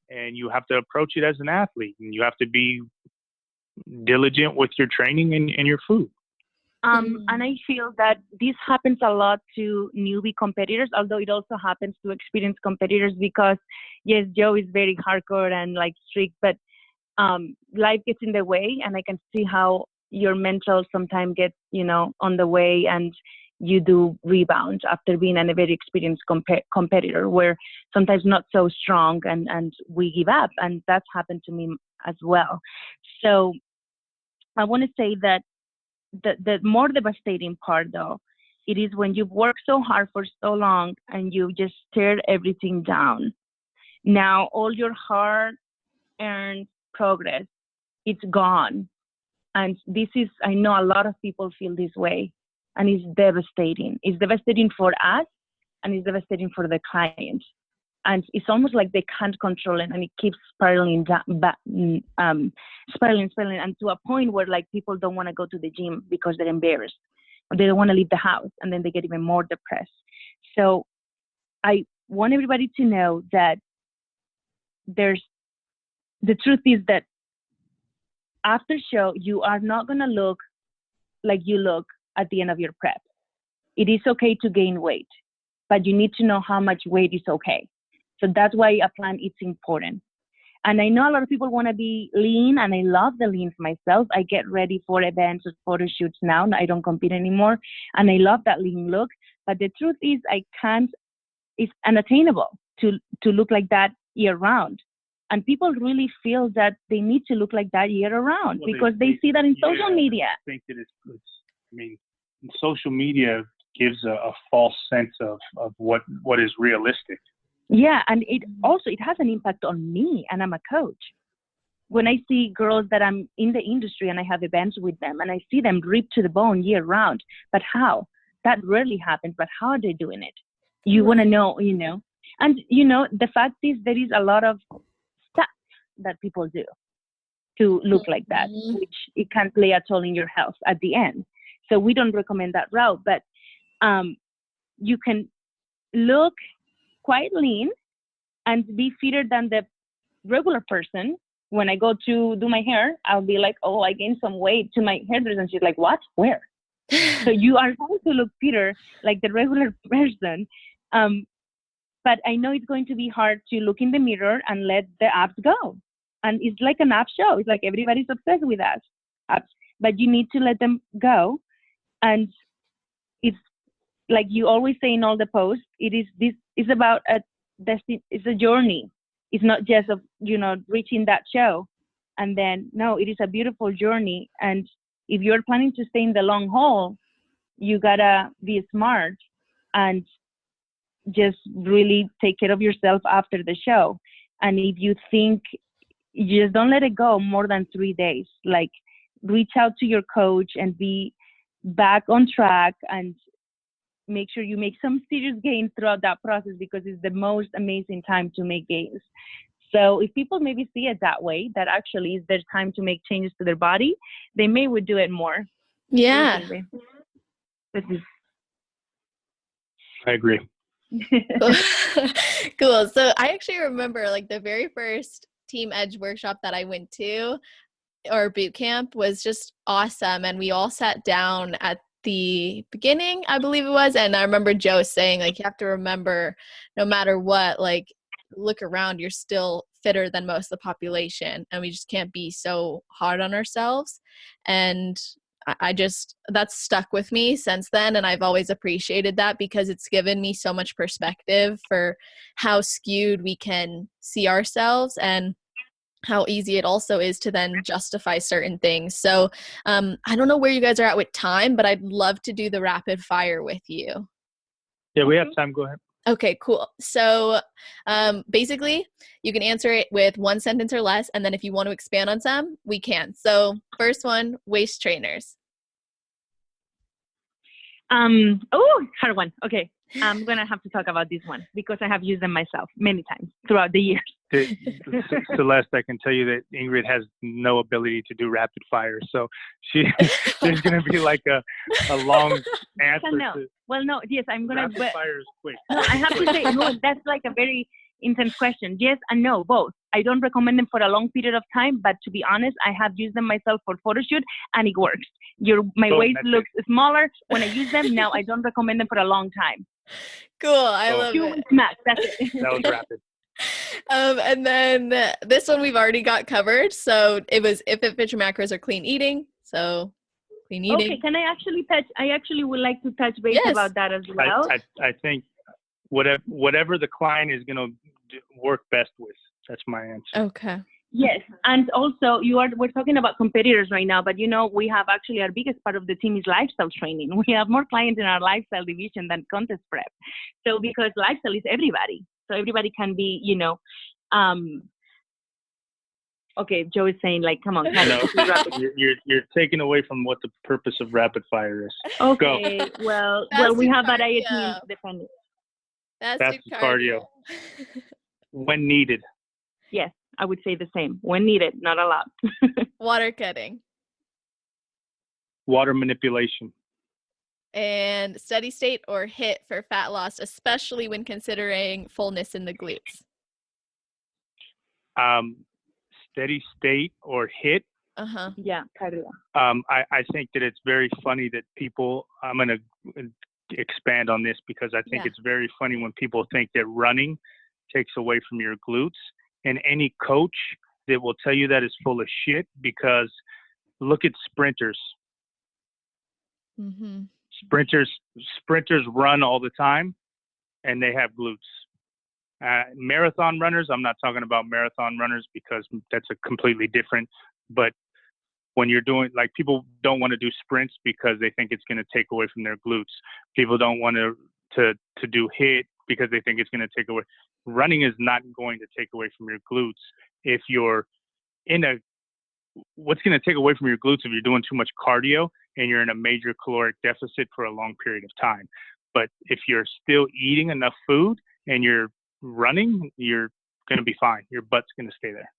and you have to approach it as an athlete, and you have to be diligent with your training and your food. And I feel that this happens a lot to newbie competitors, although it also happens to experienced competitors, because yes, Joe is very hardcore and like strict, but life gets in the way, and I can see how your mental sometimes gets, on the way, and you do rebound after being a very experienced competitor, where sometimes not so strong, and we give up, and that's happened to me as well. So I want to say that the more devastating part, though, it is when you've worked so hard for so long and you just tear everything down. Now all your hard-earned progress, it's gone. And I know a lot of people feel this way, and it's devastating. It's devastating for us, and it's devastating for the client. And it's almost like they can't control it, and it keeps spiraling down, spiraling, and to a point where like people don't want to go to the gym because they're embarrassed, or they don't want to leave the house, and then they get even more depressed. So I want everybody to know that the truth is that after show, you are not going to look like you look at the end of your prep. It is okay to gain weight, but you need to know how much weight is okay. So that's why a plan is important. And I know a lot of people want to be lean, and I love the lean for myself. I get ready for events or photo shoots now. I don't compete anymore, and I love that lean look. But the truth is, it's unattainable to look like that year round. And people really feel that they need to look like that year round, because they see that in social media. I think that social media gives a false sense of what is realistic. Yeah, and it has an impact on me, and I'm a coach. When I see girls that I'm in the industry and I have events with them, and I see them ripped to the bone year round, but how? That rarely happens, but how are they doing it? You want to know, And, the fact is there is a lot of stuff that people do to look like that, which it can play a toll in your health at the end. So we don't recommend that route, but you can look quite lean and be fitter than the regular person. When I go to do my hair, I'll be like, oh, I gained some weight to my hairdresser. And she's like, what? Where? So you are going to look fitter like the regular person. But I know it's going to be hard to look in the mirror and let the abs go. And it's like an ab show. It's like everybody's obsessed with abs. But you need to let them go. And it's like you always say in all the posts, it's about it's a journey. It's not just of, reaching that show. And then, no, it is a beautiful journey. And if you're planning to stay in the long haul, you gotta be smart and just really take care of yourself after the show. And if you think, you just don't let it go more than 3 days. Like, reach out to your coach and be back on track and make sure you make some serious gains throughout that process, because it's the most amazing time to make gains. So if people maybe see it that way, that actually is their time to make changes to their body, they may would do it more. Yeah. I agree. Cool. So I actually remember like the very first Team Edge workshop that I went to, or boot camp, was just awesome. And we all sat down at the beginning, I believe it was. And I remember Joe saying, like, you have to remember, no matter what, like, look around, you're still fitter than most of the population. And we just can't be so hard on ourselves. And I just, that's stuck with me since then. And I've always appreciated that, because it's given me so much perspective for how skewed we can see ourselves and how easy it also is to then justify certain things. So I don't know where you guys are at with time, but I'd love to do the rapid fire with you. Yeah, we have time. Go ahead. Okay, cool. So basically, you can answer it with one sentence or less, and then if you want to expand on some, we can. So first one, waist trainers. Hard one. Okay. I'm going to have to talk about this one because I have used them myself many times throughout the years. Celeste, I can tell you that Ingrid has no ability to do rapid fire. So there's going to be like a long answer. Yes, I'm going to. Rapid fire is quick. No, I have to say, no, that's like a very intense question. Yes and no, both. I don't recommend them for a long period of time, but to be honest, I have used them myself for photo shoot and it works. My waist looks smaller when I use them. Now I don't recommend them for a long time. Cool. I love 2 it. weeks max. That's it. That was rapid. And then this one we've already got covered. So it was if it fits your macros or clean eating. So clean eating. Okay, can I actually touch? I actually would like to touch base about that as well. I think whatever the client is going to work best with. That's my answer. Okay. Yes, and also we're talking about competitors right now, but we have actually our biggest part of the team is lifestyle training. We have more clients in our lifestyle division than contest prep. So because lifestyle is everybody, so everybody can be, Okay, Joe is saying like, come on, no, you're taking away from what the purpose of rapid fire is. Okay, Go. well, we have variety independent. That's cardio. When needed. Yes, I would say the same. When needed, not a lot. Water cutting. Water manipulation. And steady state or HIIT for fat loss, especially when considering fullness in the glutes. Steady state or HIIT. Yeah, cardio. I think that it's very funny that people, I'm going to expand on this because I think it's very funny when people think that running takes away from your glutes. And any coach that will tell you that is full of shit, because look at sprinters. Mm-hmm. Sprinters run all the time and they have glutes. Marathon runners, I'm not talking about marathon runners because that's a completely different, but when you're doing, like, people don't want to do sprints because they think it's going to take away from their glutes. People don't want to do HIIT because they think it's going to take away. Running is not going to take away from your glutes. If you're what's going to take away from your glutes if you're doing too much cardio and you're in a major caloric deficit for a long period of time. But if you're still eating enough food and you're running, you're going to be fine. Your butt's going to stay there.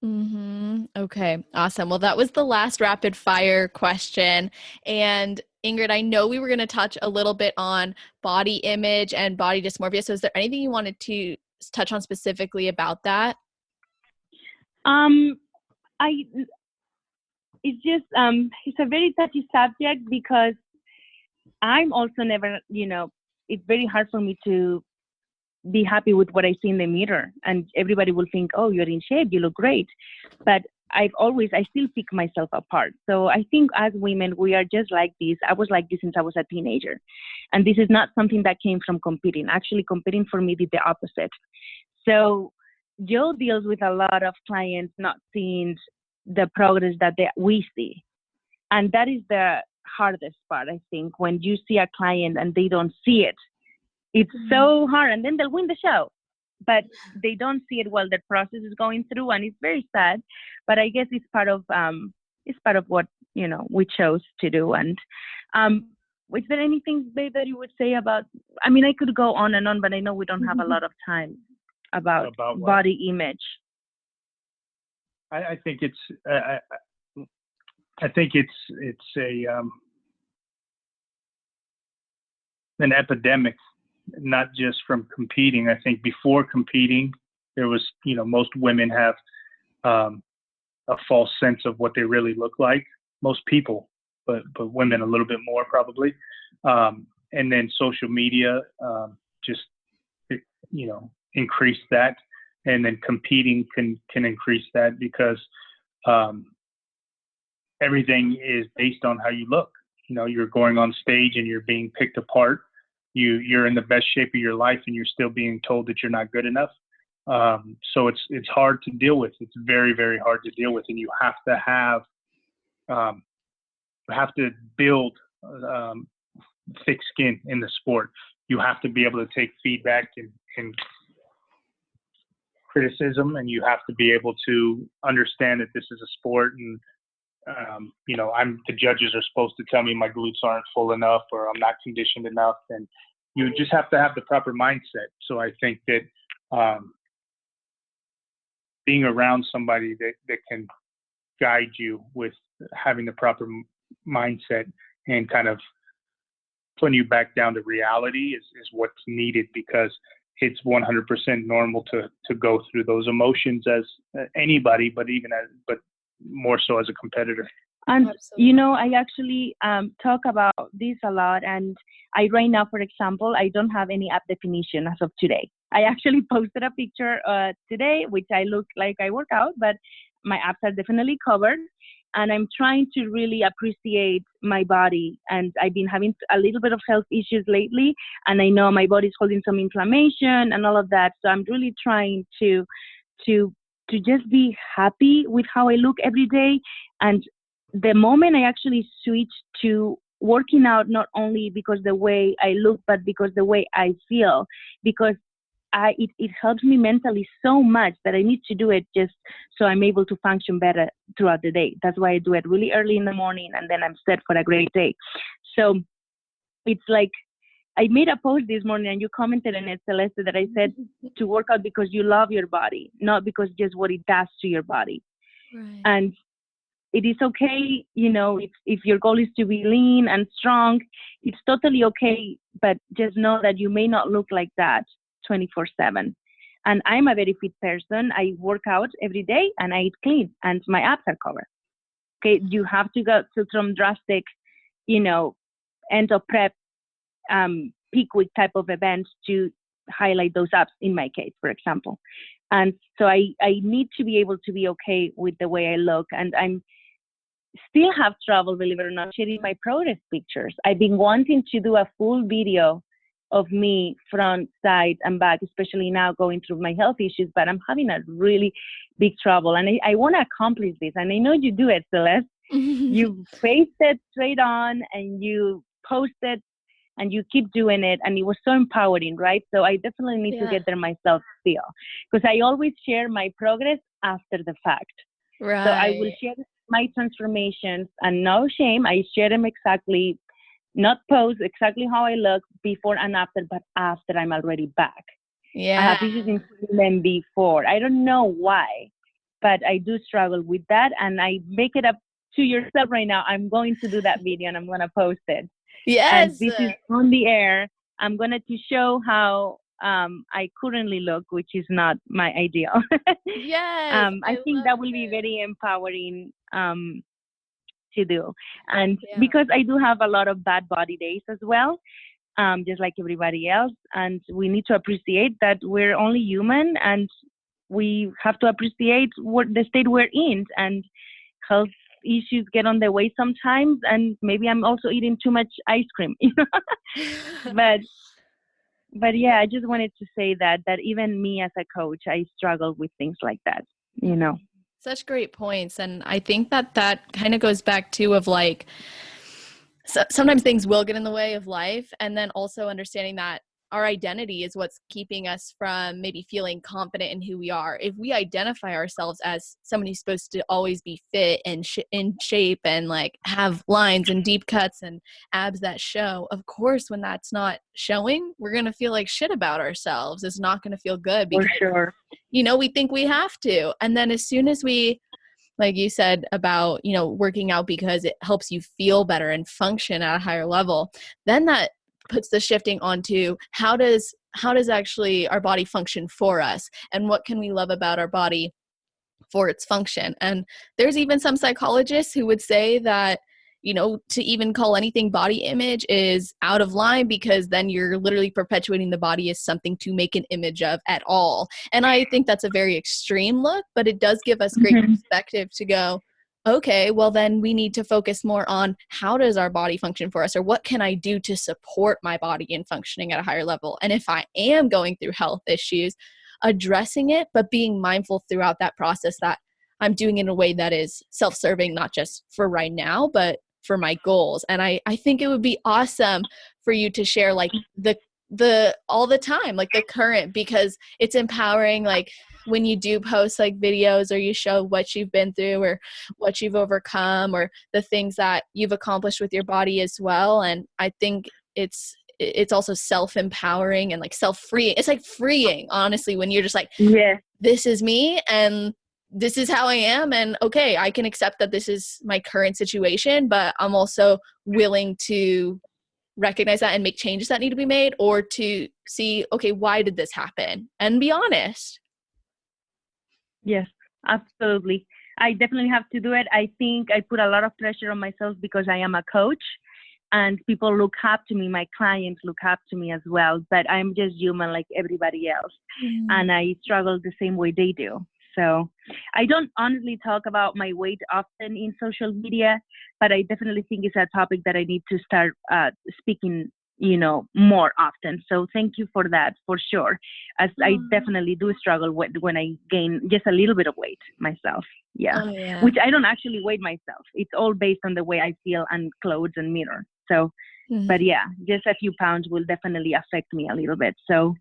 Mm-hmm. Okay, awesome. Well, that was the last rapid fire question. And Ingrid, I know we were going to touch a little bit on body image and body dysmorphia. So is there anything you wanted to touch on specifically about that? It's just, it's a very touchy subject because I'm also never, it's very hard for me to be happy with what I see in the mirror. And everybody will think, oh, you're in shape, you look great. But I still pick myself apart. So I think as women, we are just like this. I was like this since I was a teenager. And this is not something that came from competing. Actually, competing for me did the opposite. So Joe deals with a lot of clients not seeing the progress that we see. And that is the hardest part, I think, when you see a client and they don't see it. It's so hard. And then they'll win the show, but they don't see it while the process is going through. And it's very sad. But I guess it's part of what, we chose to do. And is there anything, babe, that you would say about, I mean, I could go on and on, but I know we don't have a lot of time about body image. I think it's an epidemic, not just from competing. I think before competing, there was, most women have a false sense of what they really look like. Most people, but women a little bit more probably. And then social media just, increase that. And then competing can increase that because everything is based on how you look. You're going on stage and you're being picked apart. You're in the best shape of your life and you're still being told that you're not good enough. So it's hard to deal with. It's very, very hard to deal with. And you have to build thick skin in the sport. You have to be able to take feedback and criticism, and you have to be able to understand that this is a sport. And the judges are supposed to tell me my glutes aren't full enough or I'm not conditioned enough, and you just have to have the proper mindset. So I think that being around somebody that can guide you with having the proper mindset and kind of putting you back down to reality is what's needed, because it's 100% normal to go through those emotions as anybody, but more so as a competitor. And, I actually talk about this a lot. And right now, for example, I don't have any ab definition as of today. I actually posted a picture today, which I look like I work out, but my abs are definitely covered. And I'm trying to really appreciate my body. And I've been having a little bit of health issues lately. And I know my body's holding some inflammation and all of that. So I'm really trying to just be happy with how I look every day. And the moment I actually switch to working out, not only because the way I look, but because the way I feel, because it helps me mentally so much that I need to do it just so I'm able to function better throughout the day. That's why I do it really early in the morning, and then I'm set for a great day. So it's like, I made a post this morning and you commented on it, Celeste, that I said to work out because you love your body, not because just what it does to your body. Right. And it is okay, if your goal is to be lean and strong, it's totally okay. But just know that you may not look like that 24/7. And I'm a very fit person. I work out every day and I eat clean and my abs are covered. Okay, you have to go to some drastic, end of prep, peak week type of events to highlight those abs in my case, for example. And so I need to be able to be okay with the way I look. And I'm still have trouble, believe it or not, sharing my progress pictures. I've been wanting to do a full video of me front, side, and back, especially now going through my health issues, but I'm having a really big trouble. And I want to accomplish this. And I know you do it, Celeste. You face it straight on and you post it and you keep doing it. And it was so empowering, right? So I definitely need to get there myself still, because I always share my progress after the fact. Right. So I will share my transformations, and no shame, I share them exactly, not post exactly how I look before and after, but after I'm already back. Yeah. I have issues in them before. I don't know why, but I do struggle with that, and I make it up to yourself right now. I'm going to do that video and I'm going to post it. Yes. And this is on the air. I'm going to show how I currently look, which is not my ideal. Yes. I think that will be very empowering to do. And Yeah. because I do have a lot of bad body days as well, just like everybody else, and we need to appreciate that we're only human, and we have to appreciate what the state we're in, and health issues get on the way sometimes, and maybe I'm also eating too much ice cream, but yeah, I just wanted to say that even me as a coach, I struggle with things like that. Such great points. And I think that kind of goes back to of like, sometimes things will get in the way of life. And then also understanding that our identity is what's keeping us from maybe feeling confident in who we are. If we identify ourselves as somebody who's supposed to always be fit and in shape and like have lines and deep cuts and abs that show, of course, when that's not showing, we're going to feel like shit about ourselves. It's not going to feel good because, For sure. we think we have to. And then as soon as we, like you said about, working out because it helps you feel better and function at a higher level, then that puts the shifting onto how does actually our body function for us, and what can we love about our body for its function. And there's even some psychologists who would say that, to even call anything body image is out of line, because then you're literally perpetuating the body as something to make an image of at all. And I think that's a very extreme look, but it does give us great perspective to go, okay, well then we need to focus more on how does our body function for us, or what can I do to support my body in functioning at a higher level? And if I am going through health issues, addressing it, but being mindful throughout that process that I'm doing it in a way that is self-serving, not just for right now, but for my goals. And I think it would be awesome for you to share like the all the time, like the current, because it's empowering. Like when you do post like videos, or you show what you've been through or what you've overcome or the things that you've accomplished with your body as well. And I think it's also self-empowering and like self-freeing. It's like freeing, honestly, when you're just like, yeah, this is me and this is how I am. And okay, I can accept that this is my current situation, but I'm also willing to recognize that and make changes that need to be made, or to see, okay, why did this happen? And be honest. yes, absolutely. I definitely have to do it. I think I put a lot of pressure on myself because I am a coach, and people look up to me. My clients look up to me as well, but I'm just human like everybody else. And I struggle the same way they do. So I don't honestly talk about my weight often in social media, but I definitely think it's a topic that I need to start speaking, more often. So thank you for that, for sure. As I definitely do struggle with when I gain just a little bit of weight myself. Yeah. Oh, yeah. Which I don't actually weigh myself. It's all based on the way I feel and clothes and mirror. So, but yeah, just a few pounds will definitely affect me a little bit. So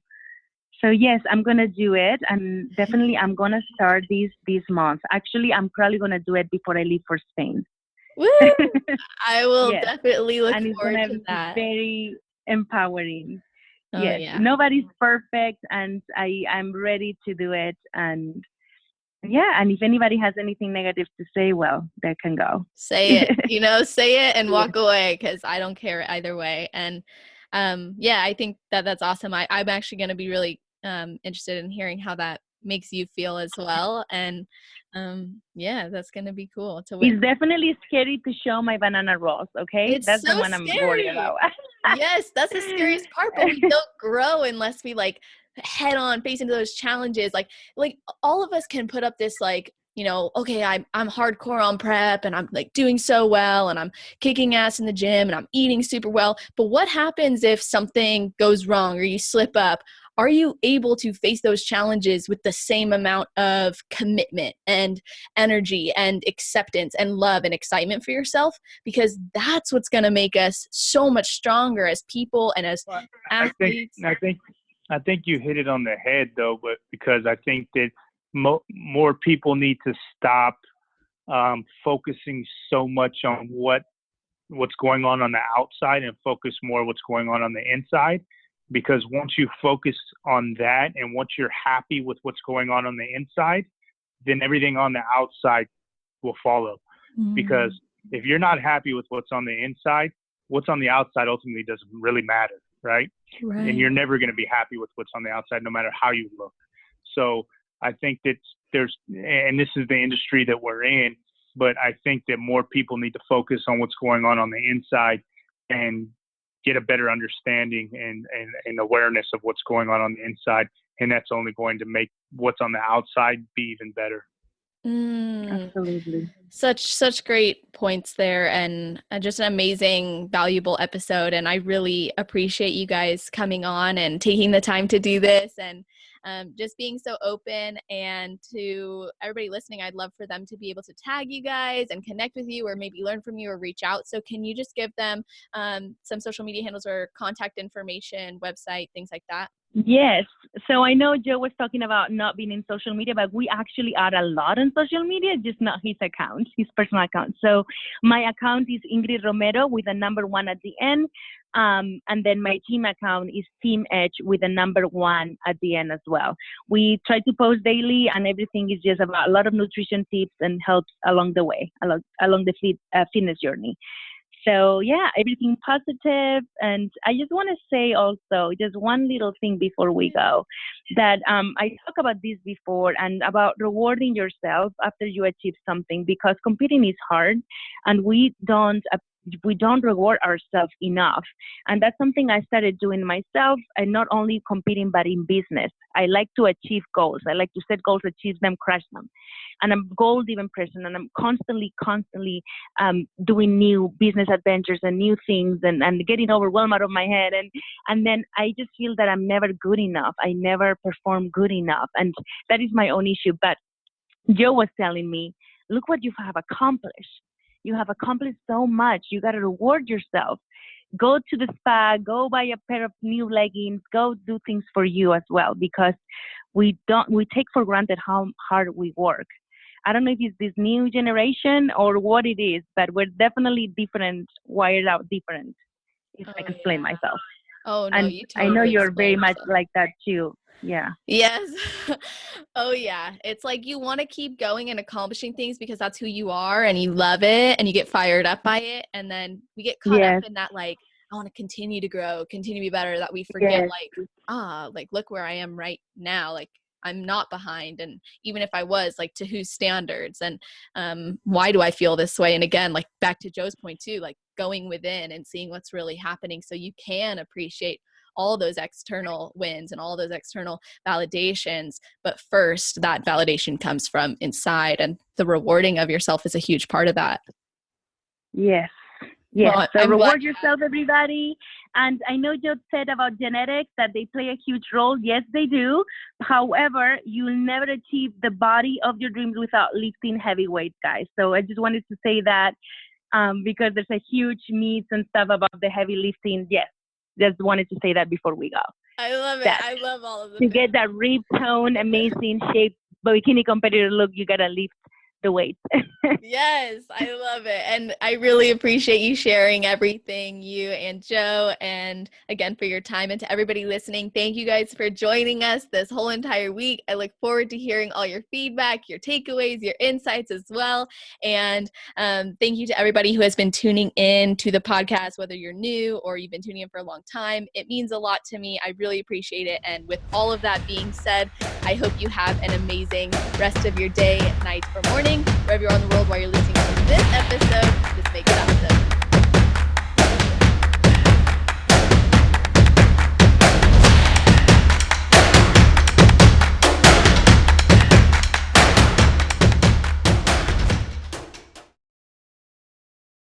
yes, I'm going to do it. And definitely I'm going to start this month. Actually, I'm probably going to do it before I leave for Spain. Woo! I will Yes. definitely look And it's forward going to to be that. very empowering. Oh, Yes. yeah. Nobody's perfect, and I'm ready to do it. And yeah, and if anybody has anything negative to say, well, they can go. Say it, say it and walk away, because I don't care either way. And yeah, I think that's awesome. I'm actually going to be really interested in hearing how that makes you feel as well. And yeah, that's going to be cool to witness. It's definitely scary to show my banana rolls, okay? It's That's the so one I'm worried scary. about. Yes, that's the scariest part, but we don't grow unless we like head on face into those challenges. Like all of us can put up this like, okay, I'm hardcore on prep and I'm like doing so well and I'm kicking ass in the gym and I'm eating super well. But what happens if something goes wrong or you slip up? Are you able to face those challenges with the same amount of commitment and energy and acceptance and love and excitement for yourself? Because that's what's going to make us so much stronger as people and as athletes. I think you hit it on the head though, but because I think that more people need to stop focusing so much on what's going on the outside and focus more what's going on the inside. Because once you focus on that and once you're happy with what's going on the inside, then everything on the outside will follow. Because if you're not happy with what's on the inside, what's on the outside ultimately doesn't really matter, right? And you're never going to be happy with what's on the outside, no matter how you look. So I think that and this is the industry that we're in, but I think that more people need to focus on what's going on the inside and get a better understanding and awareness of what's going on the inside. And that's only going to make what's on the outside be even better. Absolutely. Such great points there, and just an amazing, valuable episode. And I really appreciate you guys coming on and taking the time to do this, and just being so open. And to everybody listening, I'd love for them to be able to tag you guys and connect with you, or maybe learn from you or reach out. So can you just give them some social media handles or contact information, website, things like that? Yes. So I know Joe was talking about not being in social media, but we actually are a lot on social media, just not his account, his personal account. So my account is Ingrid Romero with a number 1 at the end. And then my team account is Team Edge with a number 1 at the end as well. We try to post daily, and everything is just about a lot of nutrition tips and helps along the way, along the fitness journey. So yeah, everything positive. And I just want to say also just one little thing before we go, that I talked about this before, and about rewarding yourself after you achieve something, because competing is hard, and we don't reward ourselves enough. And that's something I started doing myself, and not only competing, but in business. I like to achieve goals. I like to set goals, achieve them, crush them. And I'm goal-driven person, and I'm constantly doing new business adventures and new things, and getting overwhelmed out of my head. And then I just feel that I'm never good enough. I never perform good enough. And that is my own issue. But Joe was telling me, look what you have accomplished. You have accomplished so much. You got to reward yourself. Go to the spa, go buy a pair of new leggings, go do things for you as well, because we take for granted how hard we work. I don't know if it's this new generation or what it is, but we're definitely different, wired out different, if I can explain myself. Oh, no, and you totally I know you're very much yourself. like that too. Yeah. Yes. Oh, yeah. It's like you want to keep going and accomplishing things because that's who you are, and you love it, and you get fired up by it. And then we get caught up in that, like, I want to continue to grow, continue to be better, that we forget, like, look where I am right now. Like, I'm not behind. And even if I was, like, to whose standards, and why do I feel this way? And again, like back to Joe's point too, like going within and seeing what's really happening, so you can appreciate all those external wins and all those external validations. But first, that validation comes from inside, and the rewarding of yourself is a huge part of that. Yes. Yes. Well, so reward yourself, everybody. And I know Joe said about genetics that they play a huge role. Yes, they do. However, you'll never achieve the body of your dreams without lifting heavy weights, guys. So I just wanted to say that because there's a huge myth and stuff about the heavy lifting. Yes. Just wanted to say that before we go. I love it. I love all of this. To get that rib tone, amazing shape, bikini competitor look, you got to lift the weight. Yes, I love it. And I really appreciate you sharing everything, you and Joe, and again, for your time. And to everybody listening, thank you guys for joining us this whole entire week. I look forward to hearing all your feedback, your takeaways, your insights as well. And thank you to everybody who has been tuning in to the podcast, whether you're new or you've been tuning in for a long time. It means a lot to me. I really appreciate it. And with all of that being said, I hope you have an amazing rest of your day, night, or morning, wherever you are in the world while you're listening to this episode. Just make it awesome.